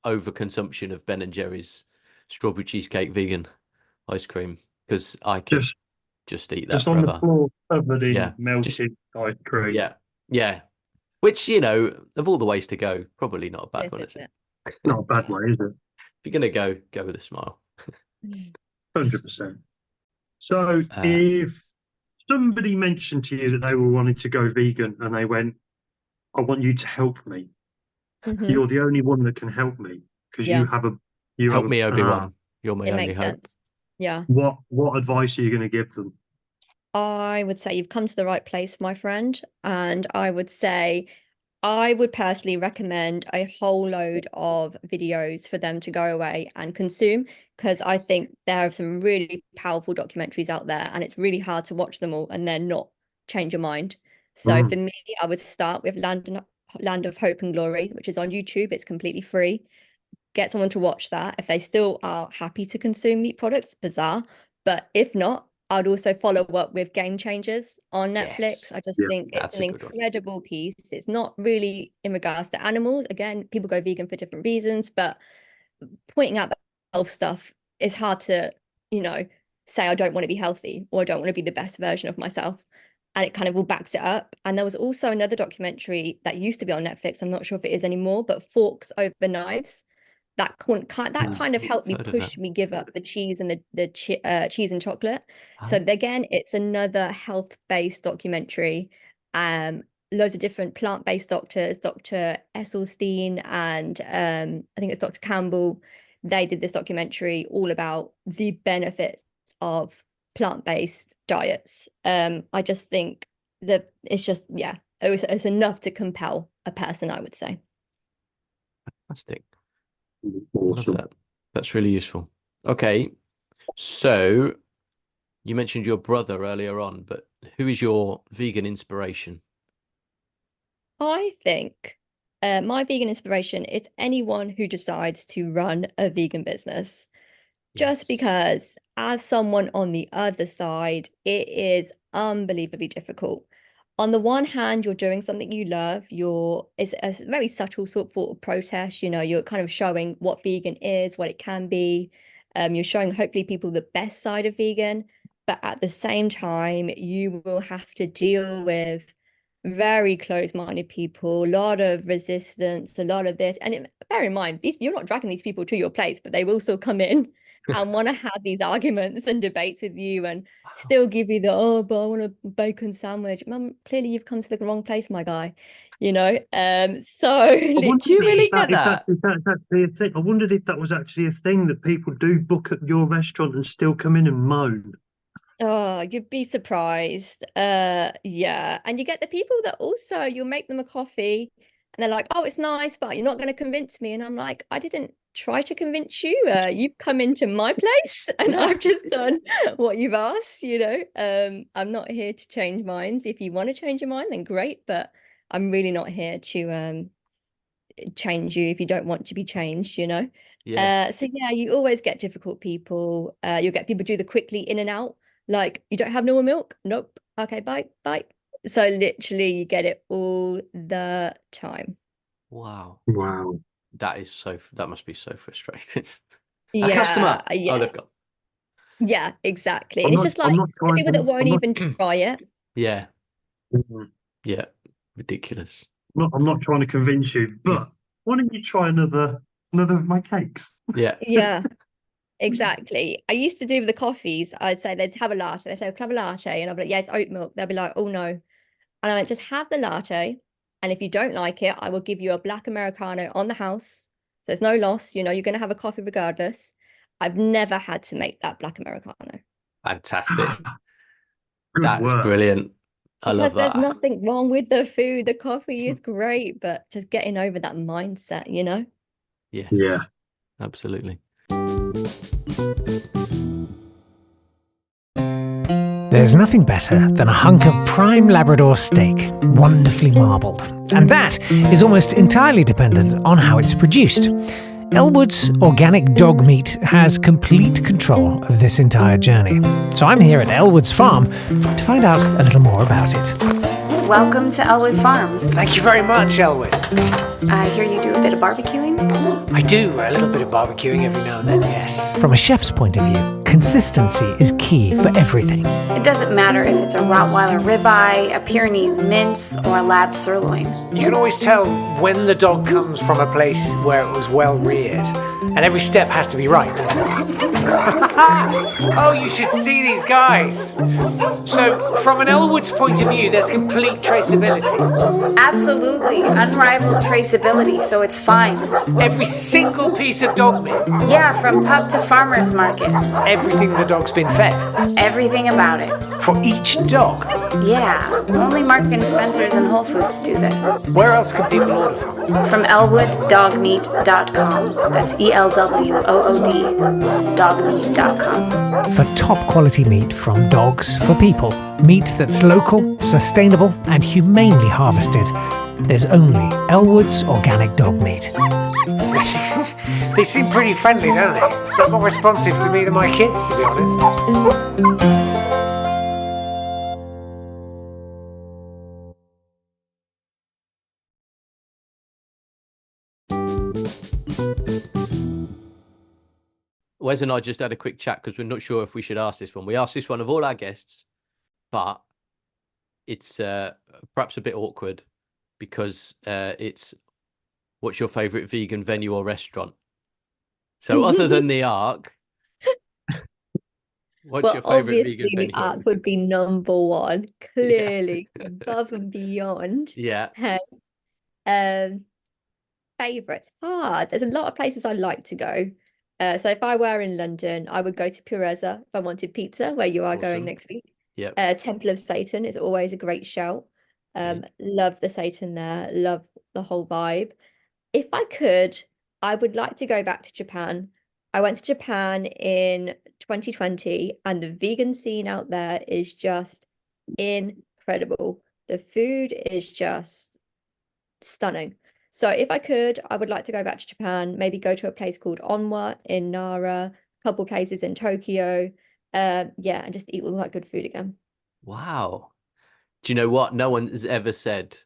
overconsumption of Ben and Jerry's strawberry cheesecake vegan ice cream, because I could just just eat that just on the forever. floor, covered Yeah, in just melted ice cream. yeah, yeah. Which, of all the ways to go, probably not a bad This one, is is it? it. It's not a bad way, is it? If you're gonna go with a smile. 100%. So Uh, if somebody mentioned to you that they were wanting to go vegan and they went, I want you to help me. Mhm. You're the only one that can help me because Yeah. Help me, Obi-Wan. You're my It only makes hope. sense. Yeah. What advice are you going to give them? I would say you've come to the right place, my friend. And I would say I would personally recommend a whole load of videos for them to go away and consume, because I think there are some really powerful documentaries out there and it's really hard to watch them all and then not change your mind. So for Mm. me, I would start with Land of Hope and Glory, which is on YouTube. It's completely free. Get someone to watch that. If they still are happy to consume meat products, bizarre. But if not, I'd also follow up with Game Changers on Netflix. Yes. I just Yeah, think it's that's an a good one. incredible piece. It's not really in regards to animals. Again, people go vegan for different reasons, but pointing out that health stuff is hard to, say I don't want to be healthy or I don't want to be the best version of myself. And it kind of all backs it up. And there was also another documentary that used to be on Netflix. I'm not sure if it is anymore, but Forks Over Knives. That kind of helped me Heard of that. push me give up the cheese and the cheese and chocolate. So Oh, again, it's another health-based documentary. Loads of different plant-based doctors, Dr. Esselstyn and I think it's Dr. Campbell. They did this documentary all about the benefits of plant-based diets. I just think that it's just, yeah, it's enough to compel a person, I would say. fantastic. Love Awesome. that. That's really useful. Okay. So you mentioned your brother earlier on, but who is your vegan inspiration? I think my vegan inspiration is anyone who decides to run a vegan business. Just Yes. because, as someone on the other side, it is unbelievably difficult. On the one hand, you're doing something you love. It's a very subtle sort of protest. You're kind of showing what vegan is, what it can be. You're showing hopefully people the best side of vegan, but at the same time, you will have to deal with very close-minded people, a lot of resistance, a lot of this. And bear in mind, you're not dragging these people to your place, but they will still come in and want to have these arguments and debates with you and Wow. still give you but I want a bacon sandwich. Mum, clearly you've come to the wrong place, my guy. So I wondered Do you really literally, get that? if that's actually a thing. I wondered if that was actually a thing that people do book at your restaurant and still come in and moan. oh, you'd be surprised. Yeah. And you get the people that also you'll make them a coffee and they're like, oh, it's nice, but you're not going to convince me. And I'm like, I didn't try to convince you. You've come into my place and I've just done what you've asked. I'm not here to change minds. If you want to change your mind, then great, but I'm really not here to change you if you don't want to be changed. Yes. So yeah, you always get difficult people. You'll get people do the quickly in and out, like you don't have no more milk? Nope. Okay, bye, bye. So literally you get it all the time. Wow. Wow. That must be so frustrating. A Yeah, customer. Oh, yeah, they've got. yeah, exactly. And I'm it's not. just I'm like not the trying. people that won't I'm not. even try it. Yeah. I'm Yeah. Ridiculous. not. I'm not trying to convince you, but why don't you try another of my cakes? Yeah. Yeah, exactly. I used to do with the coffees. I'd say they'd have a latte. They'd say, "Can I have a latte?" And I'd be like, "Yeah, it's oat milk." They'll be like, "Oh no." And I went, just have the latte. And if you don't like it, I will give you a black Americano on the house. So there's no loss. You're going to have a coffee regardless. I've never had to make that black Americano Fantastic. Good That's work. brilliant. I love because there's that. nothing wrong with the food. The coffee is great, but just getting over that mindset. Yes. Yeah. Absolutely. There's nothing better than a hunk of prime Labrador steak, wonderfully marbled. And that is almost entirely dependent on how it's produced. Elwood's organic dog meat has complete control of this entire journey. So I'm here at Elwood's farm to find out a little more about it. Welcome to Elwood Farms. Thank you very much, Elwood. I hear you do a bit of barbecuing. I do a little bit of barbecuing every now and then, yes. From a chef's point of view, consistency is key for everything. It doesn't matter if it's a Rottweiler ribeye, a Pyrenees mince, or a Lab sirloin. You can always tell when the dog comes from a place where it was well reared, and every step has to be right, doesn't it? Oh, you should see these guys. So, from an Elwood's point of view, there's complete traceability. Absolutely, unrivaled traceability, so it's fine. Every single piece of dog meat, Yeah, from pub to farmer's market. everything the dog's been fed, Everything about it. for each dog. Yeah, only Marks and Spencer's and Whole Foods do this. Where else can people order from? From elwooddogmeat.com. That's ELWOOD dogmeat.com. For top quality meat from dogs for people, meat that's local, sustainable, and humanely harvested, there's only Elwood's Organic Dog Meat. They seem pretty friendly, don't they? It's more responsive to me than my kids, to be honest. Wes and I just had a quick chat because we're not sure if we should ask this one. We asked this one of all our guests, but it's perhaps a bit awkward because it's what's your favourite vegan venue or restaurant? So other than the Ark, what's your favourite vegan obviously venue? the Ark would be number one, clearly above and beyond. Yeah. Favourites. There's a lot of places I like to go. So if I were in London, I would go to Pureza if I wanted pizza, where you are going Awesome. next week. Yep. Temple of Satan is always a great shout. Love the Satan there, love the whole vibe. If I could, I would like to go back to Japan. I went to Japan in 2020 and the vegan scene out there is just incredible. The food is just stunning. So if I could, I would like to go back to Japan, maybe go to a place called Onwa in Nara, a couple places in Tokyo. And just eat all that good food again. Wow. Do you know what? No one has ever said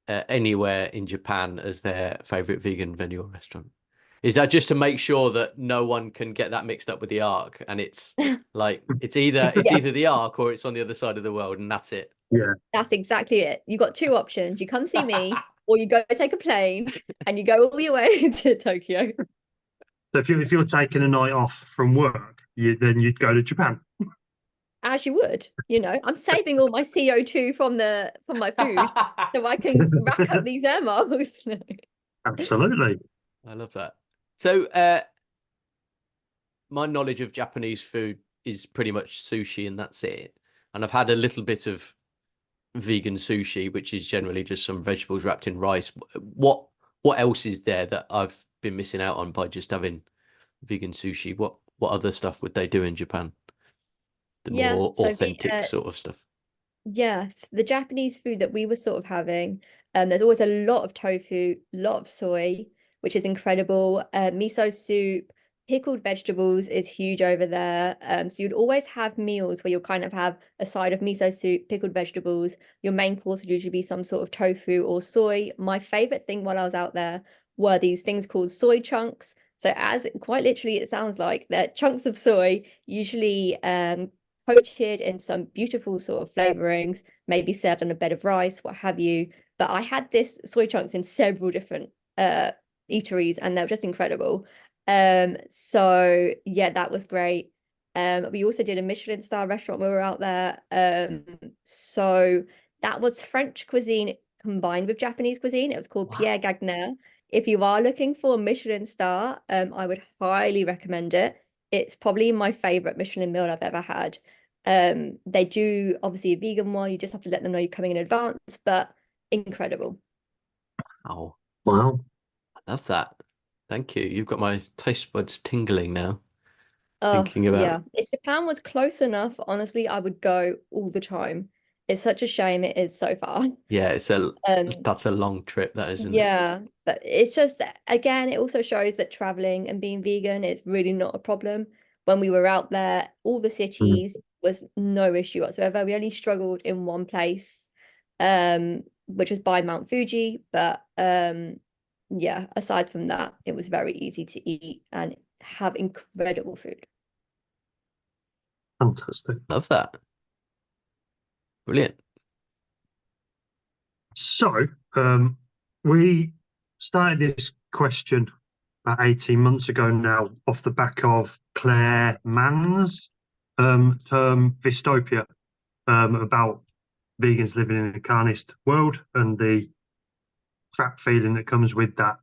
anywhere in Japan as their favourite vegan venue or restaurant. Is that just to make sure that no one can get that mixed up with the Ark? And it's like it's either the Ark or it's on the other side of the world, and that's it. Yeah. That's exactly it. You got two options. You come see me, or you go take a plane and you go all the way to Tokyo. So if you're taking a night off from work, then you'd go to Japan. As you would, I'm saving all my CO2 from my food so I can rack up these air miles. Absolutely. I love that. So my knowledge of Japanese food is pretty much sushi and that's it. And I've had a little bit of vegan sushi, which is generally just some vegetables wrapped in rice. What else is there that I've been missing out on by just having vegan sushi? What other stuff would they do in Japan? The more authentic sort of stuff. Yeah, the Japanese food that we were sort of having, there's always a lot of tofu, a lot of soy, which is incredible. Miso soup, pickled vegetables is huge over there. So you'd always have meals where you'll kind of have a side of miso soup, pickled vegetables. Your main course would usually be some sort of tofu or soy. My favorite thing while I was out there were these things called soy chunks. So as quite literally it sounds like, they're chunks of soy, usually coated in some beautiful sort of flavorings, maybe served on a bed of rice, what have you. But I had this soy chunks in several different eateries and they were just incredible. So yeah, that was great. We also did a Michelin star restaurant when we were out there. So that was French cuisine combined with Japanese cuisine. It was called Pierre Gagnaire. If you are looking for a Michelin star, I would highly recommend it. It's probably my favorite Michelin meal I've ever had. They do obviously a vegan one. You just have to let them know you're coming in advance, but incredible. Oh, Wow. I love that. Thank you. You've got my taste buds tingling now. Oh, Thinking about yeah. If Japan was close enough, honestly, I would go all the time. It's such a shame it is so far. Yeah, that's a long trip, that isn't it? Yeah, but it's just, again, it also shows that traveling and being vegan is really not a problem. When we were out there, all the cities was no issue whatsoever. We only struggled in one place, which was by Mount Fuji. But yeah, aside from that, it was very easy to eat and have incredible food. Fantastic. Love that. Brilliant. So, we started this question about 18 months ago now, off the back of Claire Mann's term Vistopia, about vegans living in a carnist world and the crap feeling that comes with that.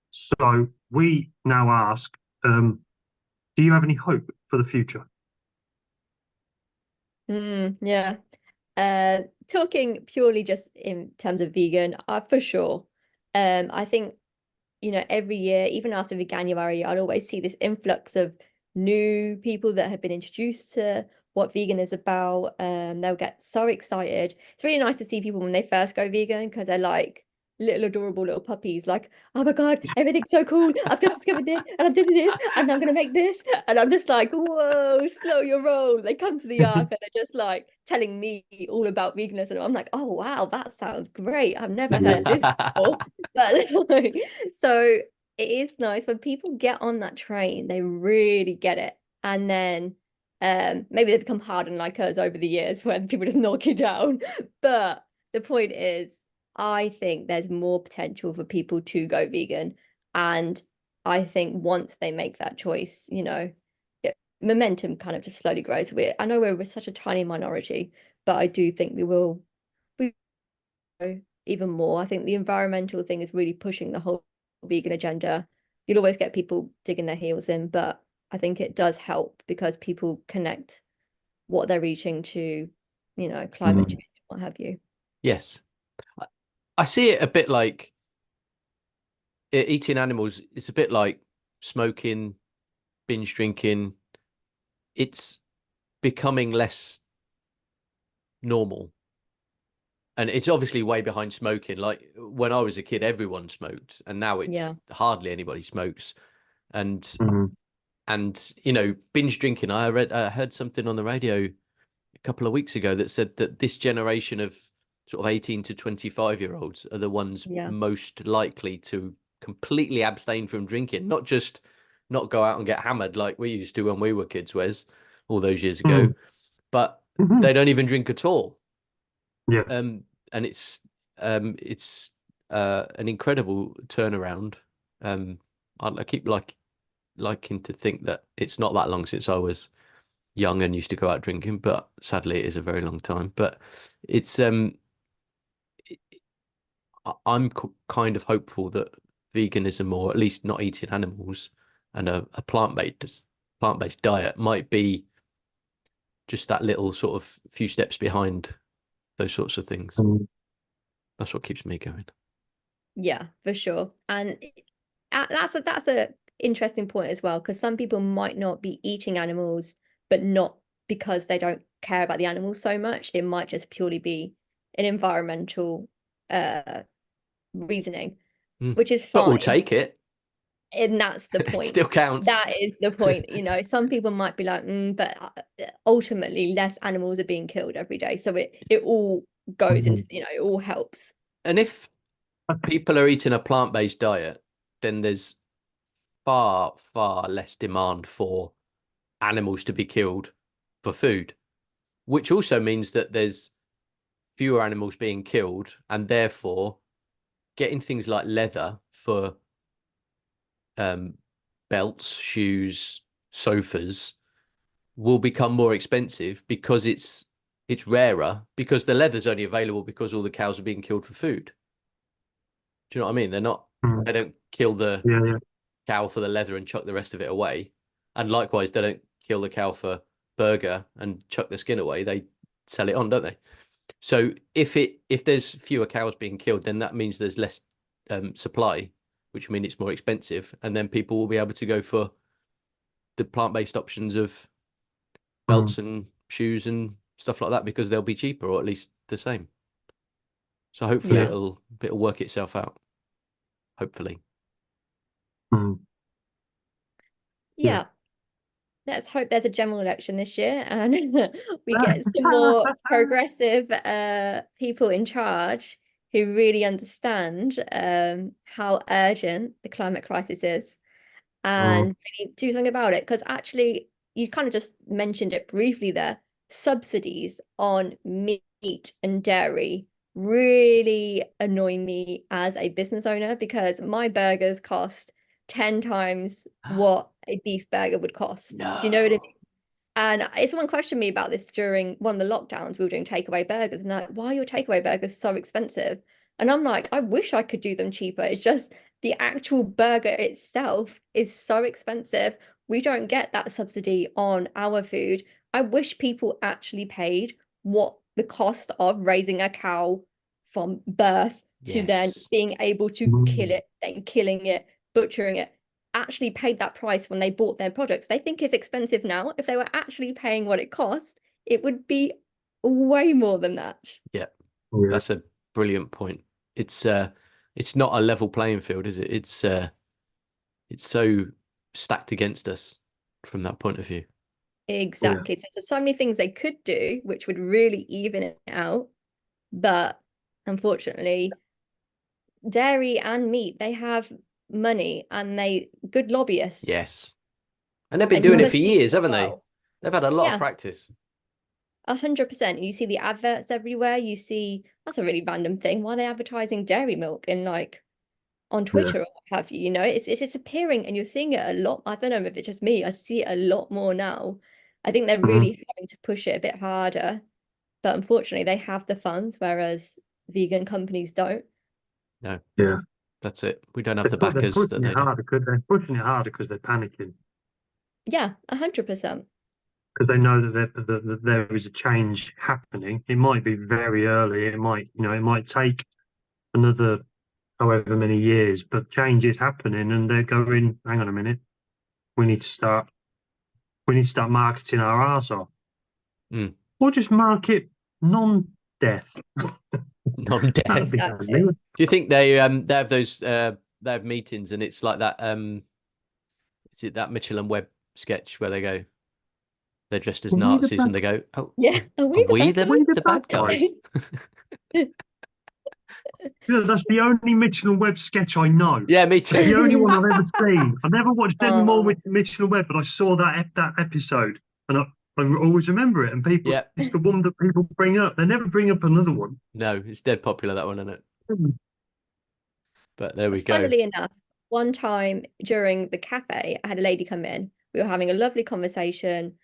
So we now ask, do you have any hope for the future? Yeah. Talking purely just in terms of vegan, for sure. I think, every year, even after Veganuary, I'll always see this influx of new people that have been introduced to what vegan is about. They'll get so excited. It's really nice to see people when they first go vegan, because they're like little adorable little puppies, like, oh my God, everything's so cool. I've just discovered this and I'm doing this and I'm gonna make this. And I'm just like, whoa, slow your roll. They come to the ark and they're just like telling me all about veganism. And I'm like, oh wow, that sounds great. I've never heard of this before. But so it is nice when people get on that train, they really get it. And then maybe they become hardened like us over the years when people just knock you down. But the point is, I think there's more potential for people to go vegan. And I think once they make that choice, momentum kind of just slowly grows. I know we're such a tiny minority, but I do think we will even more. I think the environmental thing is really pushing the whole vegan agenda. You'll always get people digging their heels in, but I think it does help because people connect what they're eating to, climate change, what have you. Yes. I see it a bit like eating animals. It's a bit like smoking, binge drinking. It's becoming less normal. And it's obviously way behind smoking. Like when I was a kid, everyone smoked, and now it's hardly anybody smokes. And binge drinking. I heard something on the radio a couple of weeks ago that said that this generation of sort of 18 to 25-year-olds are the ones most likely to completely abstain from drinking, not just not go out and get hammered like we used to when we were kids, Wes, all those years ago, but they don't even drink at all. Yeah. And it's an incredible turnaround. I keep liking to think that it's not that long since I was young and used to go out drinking, but sadly it is a very long time. But it's I'm kind of hopeful that veganism, or at least not eating animals, and a plant-based diet might be just that little sort of few steps behind those sorts of things. That's what keeps me going. Yeah, for sure. And that's a interesting point as well, because some people might not be eating animals, but not because they don't care about the animals so much. It might just purely be an environmental reasoning, which is fine. But we'll take it. And that's the point. It still counts. That is the point. Some people might be like, but ultimately less animals are being killed every day. So it all goes into, it all helps. And if people are eating a plant-based diet, then there's far, far less demand for animals to be killed for food, which also means that there's fewer animals being killed, and therefore getting things like leather for belts, shoes, sofas will become more expensive because it's rarer, because the leather's only available because all the cows are being killed for food. Do you know what I mean? They don't kill the cow for the leather and chuck the rest of it away. And likewise, they don't kill the cow for burger and chuck the skin away. They sell it on, don't they? So if there's fewer cows being killed, then that means there's less supply, which means it's more expensive. And then people will be able to go for the plant-based options of belts and shoes and stuff like that, because they'll be cheaper, or at least the same. So hopefully it'll work itself out. Hopefully. Yeah. Let's hope there's a general election this year and we get some more progressive people in charge who really understand how urgent the climate crisis is and really do something about it. Because actually, you kind of just mentioned it briefly there, subsidies on meat and dairy really annoy me as a business owner, because my burgers cost 10 times what a beef burger would cost. Do you know what I mean? And someone questioned me about this during one of the lockdowns. We were doing takeaway burgers, and they're like, why are your takeaway burgers so expensive? And I'm like, I wish I could do them cheaper. It's just the actual burger itself is so expensive. We don't get that subsidy on our food. I wish people actually paid what the cost of raising a cow from birth to then Yes. being able to kill it, then killing it, butchering it, actually paid that price when they bought their products. They think it's expensive now. If they were actually paying what it cost, it would be way more than that. Yeah, Yeah. that's a brilliant point. It's not a level playing field, is it? It's so stacked against us from that point of view. Exactly. So there's so many things they could do which would really even it out, but unfortunately, dairy and meat, they have money and they good lobbyists. Yes. And they've been And you doing it wanna for see years, it haven't they? well. They've had a lot Yeah. of practice. 100%. You see the adverts everywhere. You see, that's a really random thing. Why are they advertising dairy milk in like on Twitter or what have you? You know, it's appearing and you're seeing it a lot. I don't know if it's just me. I see it a lot more now. I think they're really having to push it a bit harder, but unfortunately they have the funds, whereas vegan companies don't. No. Yeah. That's it. We don't have the They're backers that pushing they it do. harder because they're pushing it harder because they're panicking. Yeah, 100%. Because they know that there is a change happening. It might be very early. It might take another however many years, but change is happening, and they're going, hang on a minute, we need to start marketing our arse off. Or just market non-death. Non-death. That'd be Exactly. handy. Do you think they have those they have meetings and it's like that is it that Mitchell and Webb sketch where they go, they're dressed as Are we the Nazis bad- and they go, oh, Yeah. Are we the bad guys? guys? That's the only Mitchell and Webb sketch I know. Yeah, me It's the too. only one I've ever seen. I've never watched any more Oh. with Mitchell and Webb, but I saw that episode, and I always remember it. And people, Yeah. it's the one that people bring up. They never bring up another one. No, it's dead popular, that one, isn't it? But there we go. Funnily enough, one time during the cafe, I had a lady come in. We were having a lovely conversation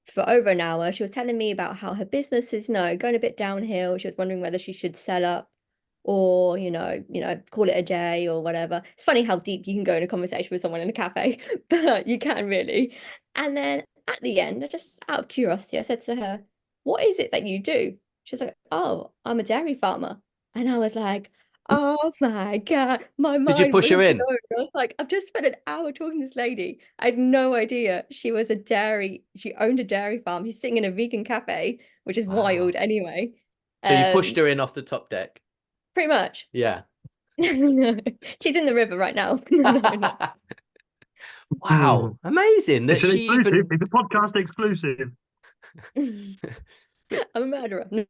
for over an hour. She was telling me about how her business is going a bit downhill. She was wondering whether she should sell up or, call it a day or whatever. It's funny how deep you can go in a conversation with someone in a cafe, but you can really. And then at the end, just out of curiosity, I said to her, what is it that you do? She was like, oh, I'm a dairy farmer. And I was like, oh my God, my mind Did you push her was in? blown. I was like, I've just spent an hour talking to this lady. I had no idea she owned a dairy farm. She's sitting in a vegan cafe, which is Wow. wild anyway. So you pushed her in off the top deck? Pretty much. Yeah. No, she's in the river right now. No. Wow, amazing that It's an she exclusive. even. It's a podcast exclusive. I'm a murderer. No.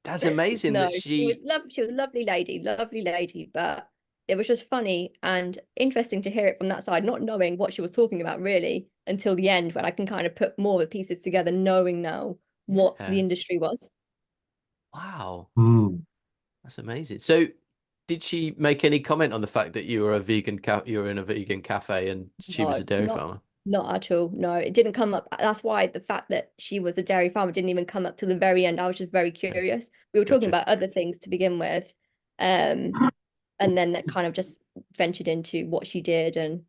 That's amazing No, that she was a lovely lady, but it was just funny and interesting to hear it from that side, not knowing what she was talking about really until the end, when I can kind of put more of the pieces together, knowing now what the industry was. Wow, Mm. that's amazing. So, did she make any comment on the fact that you were a vegan you were in a vegan cafe and she was a dairy farmer? Not at all. No, it didn't come up. That's why the fact that she was a dairy farmer didn't even come up to the very end. I was just very curious. We were talking Gotcha. about other things to begin with. And then that kind of just ventured into what she did. And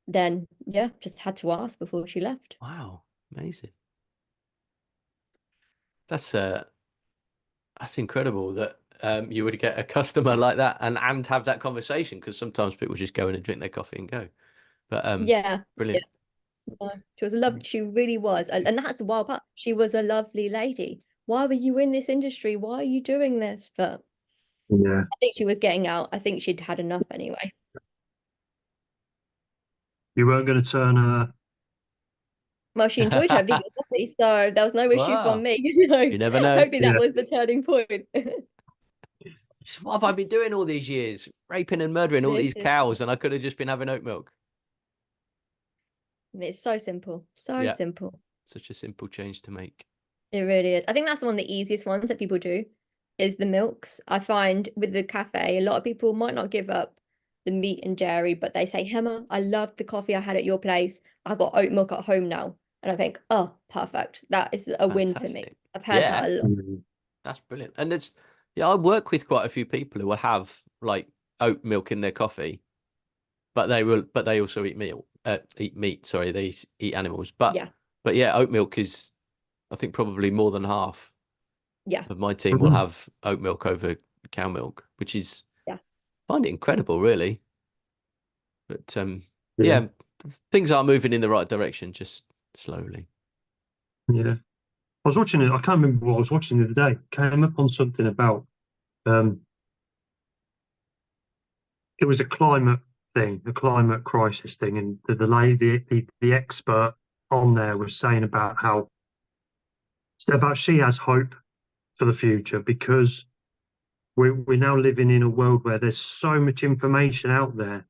then, yeah, just had to ask before she left. Wow, amazing. That's incredible that you would get a customer like that and have that conversation, because sometimes people just go in and drink their coffee and go. But Yeah, brilliant. no, she was a lovely, she really was. And that's the wild part. She was a lovely lady. Why were you in this industry? Why are you doing this? But Yeah. I think she was getting out. I think she'd had enough anyway. You weren't going to turn her. Well, she enjoyed her vegan coffee, so there was no issue Wow. from me. You never know. Hopefully that Yeah. was the turning point. What have I been doing all these years? Raping and murdering all these Listen. cows, and I could have just been having oat milk. It's so simple, so Yeah. simple. Such a simple change to make. It really is. I think that's one of the easiest ones that people do is the milks. I find with the cafe, a lot of people might not give up the meat and dairy, but they say, Hema, I loved the coffee I had at your place. I've got oat milk at home now. And I think, oh, perfect. That is a win for me. Fantastic. I've heard Yeah. that a lot. That's brilliant. And it's, yeah, I work with quite a few people who will have like oat milk in their coffee, but they also eat meat. Sorry, they eat animals. But yeah, oat milk is, I think, probably more than half of my team will have oat milk over cow milk, which is, I find it incredible, really. But yeah, things are moving in the right direction, just slowly. Yeah. I was watching it. I can't remember what I was watching the other day. Came up on something about it was a climate thing, a climate crisis thing, and the lady, the expert on there was saying about how she has hope for the future because we're now living in a world where there's so much information out there.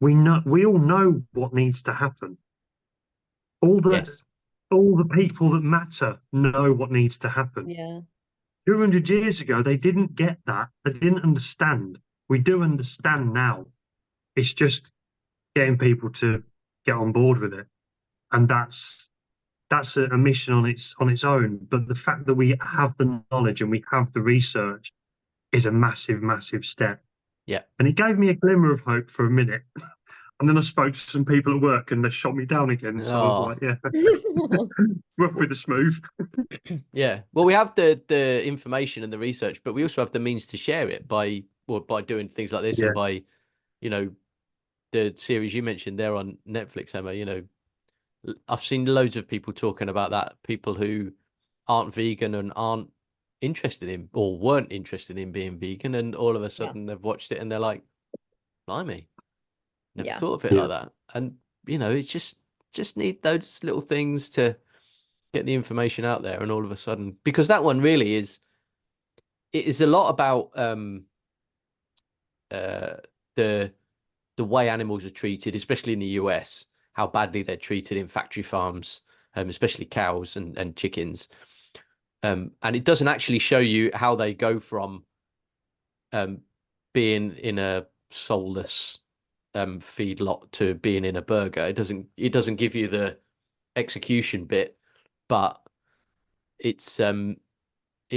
We all know what needs to happen. All the people that matter know what needs to happen. Yeah. 200 years ago, they didn't get that. They didn't understand. We do understand now. It's just getting people to get on board with it, and that's a mission on its own. But the fact that we have the knowledge and we have the research is a massive, massive step. Yeah. And it gave me a glimmer of hope for a minute. And then I spoke to some people at work and they shot me down again. So I was like, yeah, rough with the smooth. Yeah. Well, we have the information and the research, but we also have the means to share it by doing things like this and by, the series you mentioned there on Netflix, Emma, I've seen loads of people talking about that, people who aren't vegan and aren't interested in or weren't interested in being vegan, and all of a sudden they've watched it and they're like, blimey, never thought of it like that. And it's just need those little things to get the information out there, and all of a sudden, because that one really is a lot about the way animals are treated, especially in the US, how badly they're treated in factory farms, especially cows and chickens. And it doesn't actually show you how they go from being in a soulless feedlot to being in a burger. It doesn't give you the execution bit, but it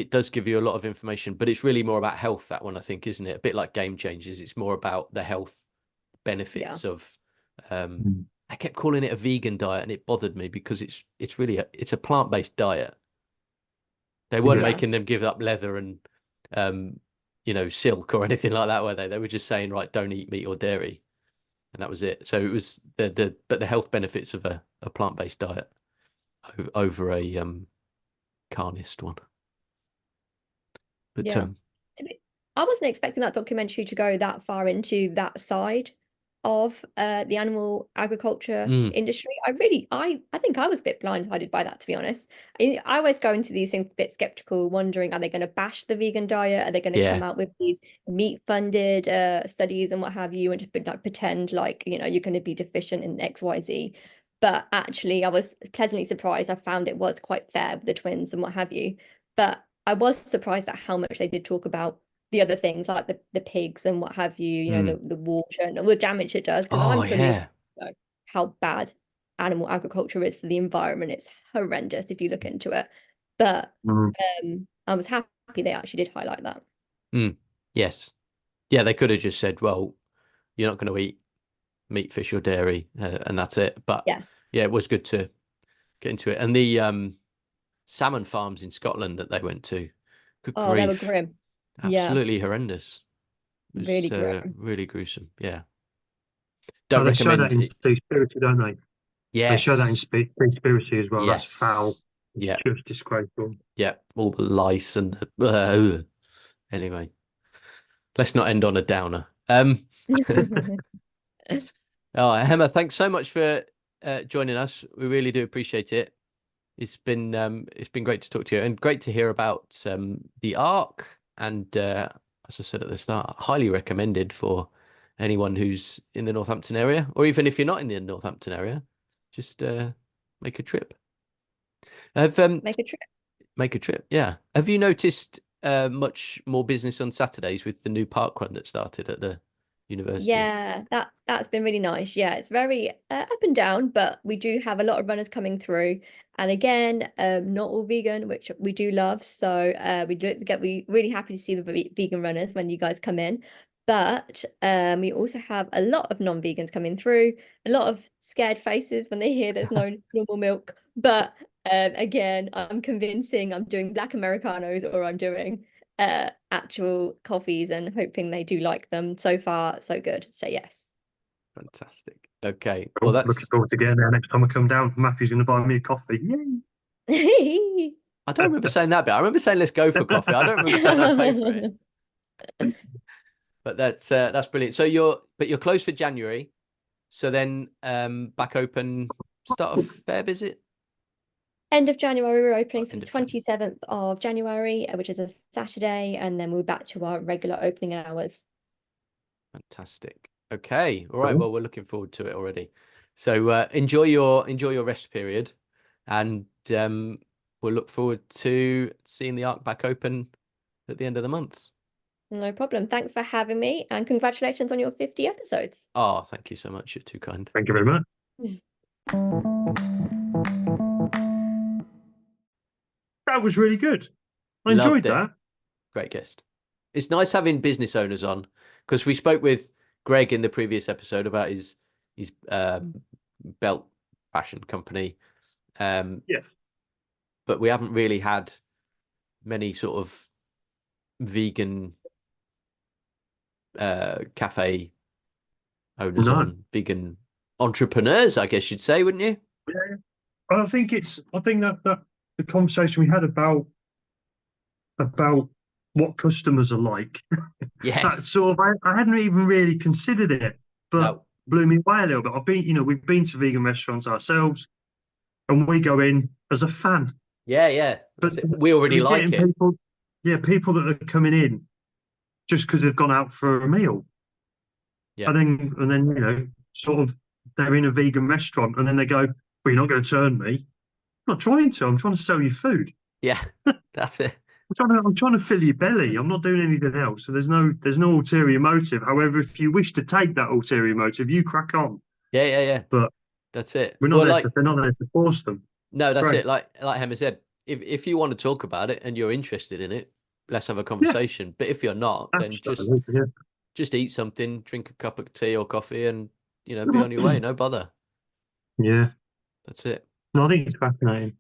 does give you a lot of information. But it's really more about health, that one, I think, isn't it? A bit like Game Changers. It's more about the health benefits of I kept calling it a vegan diet, and it bothered me because it's really a plant-based diet. They weren't making them give up leather and silk or anything like that, were they? They were just saying, right, don't eat meat or dairy, and that was it. So it was the health benefits of a plant-based diet over a carnist one. But I wasn't expecting that documentary to go that far into that side of the animal agriculture industry. I think I was a bit blindsided by that, to be honest. I always go into these things a bit skeptical, wondering, are they going to bash the vegan diet? Are they going to come out with these meat-funded studies and what have you, and just pretend like you're going to be deficient in XYZ? But actually, I was pleasantly surprised. I found it was quite fair with the twins and what have you. But I was surprised at how much they did talk about the other things, like the pigs and what have you, the water and all the damage it does. Because I'm fully aware how bad animal agriculture is for the environment. It's horrendous if you look into it. But I was happy they actually did highlight that. Yes. Yeah, they could have just said, well, you're not going to eat meat, fish or dairy, and that's it. But yeah, it was good to get into it. And the salmon farms in Scotland that they went to, good grief. They were grim. Absolutely horrendous. It was really grim. really gruesome. Yeah. Don't recommend. They show that in Seaspiracy, don't they? Yes. They show that in Seaspiracy as well. Yes. That's foul. Yeah. Just disgraceful. Yeah. All the lice and the anyway. Let's not end on a downer. Hema, thanks so much for joining us. We really do appreciate it. It's been great to talk to you, and great to hear about the Ark. And as I said at the start, highly recommended for anyone who's in the Northampton area, or even if you're not in the Northampton area. just make a trip. Have Make a trip. make a trip. Yeah. Have you noticed much more business on Saturdays with the new park run that started at the university? Yeah, that's been really nice. Yeah, it's very up and down, but we do have a lot of runners coming through. And again, not all vegan, which we do love. So we really happy to see the vegan runners when you guys come in. But we also have a lot of non-vegans coming through, a lot of scared faces when they hear there's no normal milk. But again, I'm convincing I'm doing black Americanos or I'm doing actual coffees and hoping they do like them. So far, so good. So yes. Fantastic. Okay. Oh, Well, looking forward to getting there next time I come down. Matthew's going to buy me a coffee. Yay! I don't remember saying that bit. I remember saying let's go for coffee. I don't remember saying I'd pay for it. But that's brilliant. So you're closed for January. So then back open start of Feb, is it? End of January, we're opening, so End the of January. 27th of January, which is a Saturday, and then we're back to our regular opening hours. Fantastic. Okay. All right. Cool. Well, we're looking forward to it already. So enjoy your rest period, and we'll look forward to seeing the Ark back open at the end of the month. No problem. Thanks for having me, and congratulations on your 50 episodes. Oh, thank you so much. You're too kind. Thank you very much. That was really good. I Loved enjoyed it. that. Great guest. It's nice having business owners on, because we spoke with Greg in the previous episode about his belt fashion company. Yeah. But we haven't really had many sort of vegan cafe owners No. on, vegan entrepreneurs, I guess you'd say, wouldn't you? Yeah. I think that the conversation we had about what customers are like, that Yes. sort of, I hadn't even really considered it, but No. blew me away a little bit. We've been to vegan restaurants ourselves, and we go in as a fan. Yeah. But We already we're like getting it. people that are coming in just because they've gone out for a meal. Yeah. And then sort of they're in a vegan restaurant, and then they go, "Well, you're not going to turn me." I'm not trying to. I'm trying to sell you food. Yeah. That's it. I'm trying to fill your belly. I'm not doing anything else. So there's no ulterior motive. However, if you wish to take that ulterior motive, you crack on. Yeah. But that's it. we're not Well, there they're not there to force them. no, that's Great. it. Like Hema said, if you want to talk about it and you're interested in it, let's have a conversation. But if you're not, then Absolutely, yeah. just eat something, drink a cup of tea or coffee, and be on your way. No bother. Yeah. That's it. No, I think it's fascinating.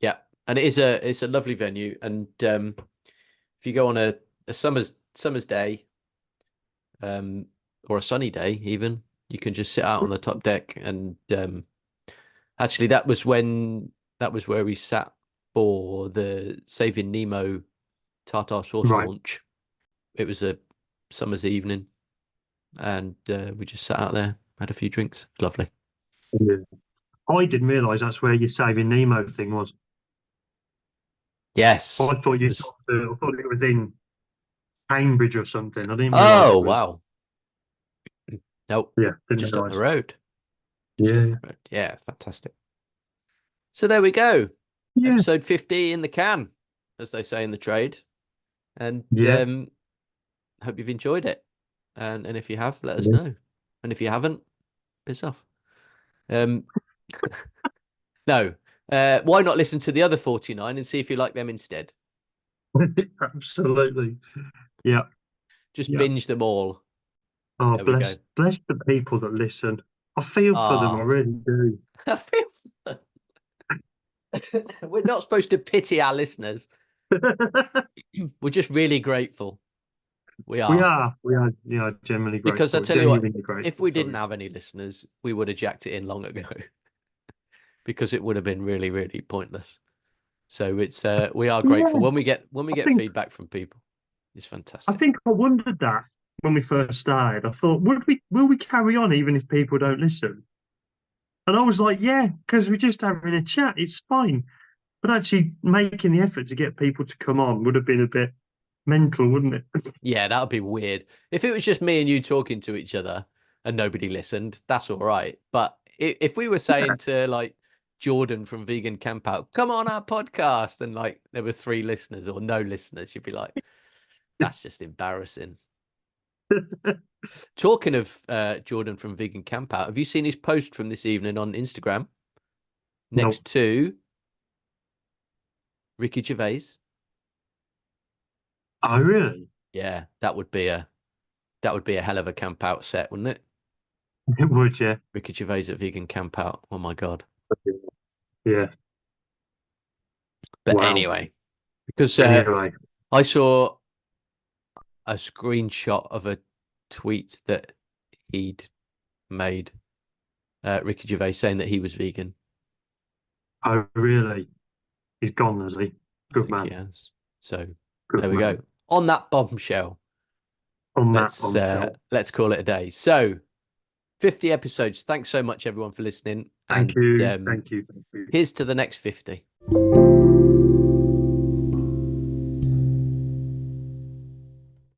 Yeah, and it's a lovely venue. And if you go on a summer's day, or a sunny day, even, you can just sit out on the top deck. And actually, that was where we sat for the Saving Nemo tartar sauce Right. launch. It was a summer's evening, and we just sat out there, had a few drinks. Lovely. Yeah. I didn't realise that's where your Saving Nemo thing was. Yes. I thought it was- I thought it was in Cambridge or something. I didn't realise Oh it was. wow. Nope. Yeah, didn't Just up realise. the road. Just up Yeah. the road. Yeah, fantastic. So there we go. Yeah. Episode 50 in the can, as they say in the trade. And Yeah. hope you've enjoyed it. And if you have, let us Yeah. know. And if you haven't, piss off. No. Why not listen to the other 49 and see if you like them instead? Absolutely. Yeah. Just Yeah. binge them all. Oh, There we go. bless the people that listen. I feel for them. I really do. I feel for them. We're not supposed to pity our listeners. We're just really grateful. We are. We are generally grateful. Because I tell you what, Genuinely grateful, if we sorry. didn't have any listeners, we would have jacked it in long ago. Because it would have been really, really pointless. So it's we are grateful Yeah. when we get think- feedback from people. It's I fantastic. think I wondered that when we first started. I thought, will we carry on even if people don't listen? And I was like, yeah, because we're just having a chat. It's fine. But actually making the effort to get people to come on would have been a bit mental, wouldn't it? Yeah, that would be weird. If it was just me and you talking to each other and nobody listened, that's all right. But if we were saying to like Jordan from Vegan Camp Out, come on our podcast, and like there were 3 listeners or no listeners, you'd be like, that's just embarrassing. Talking of Jordan from Vegan Camp Out, have you seen his post from this evening on Instagram? Next Nope. to Ricky Gervais. Oh, really? Yeah, that would be a hell of a camp out set, wouldn't it? It would, yeah. Ricky Gervais at Vegan Camp Out. Oh my god. Yeah. But Wow. anyway, because Anyway, I saw a screenshot of a tweet that he'd made, Ricky Gervais saying that he was vegan. oh, really? He's gone, has he? I Good think he man. has. So Good there we man. go. On that bombshell, On that let's bombshell. let's call it a day. So 50 episodes. Thanks so much, everyone, for listening. Thank And you. Thank you. Thank you. here's to the next 50.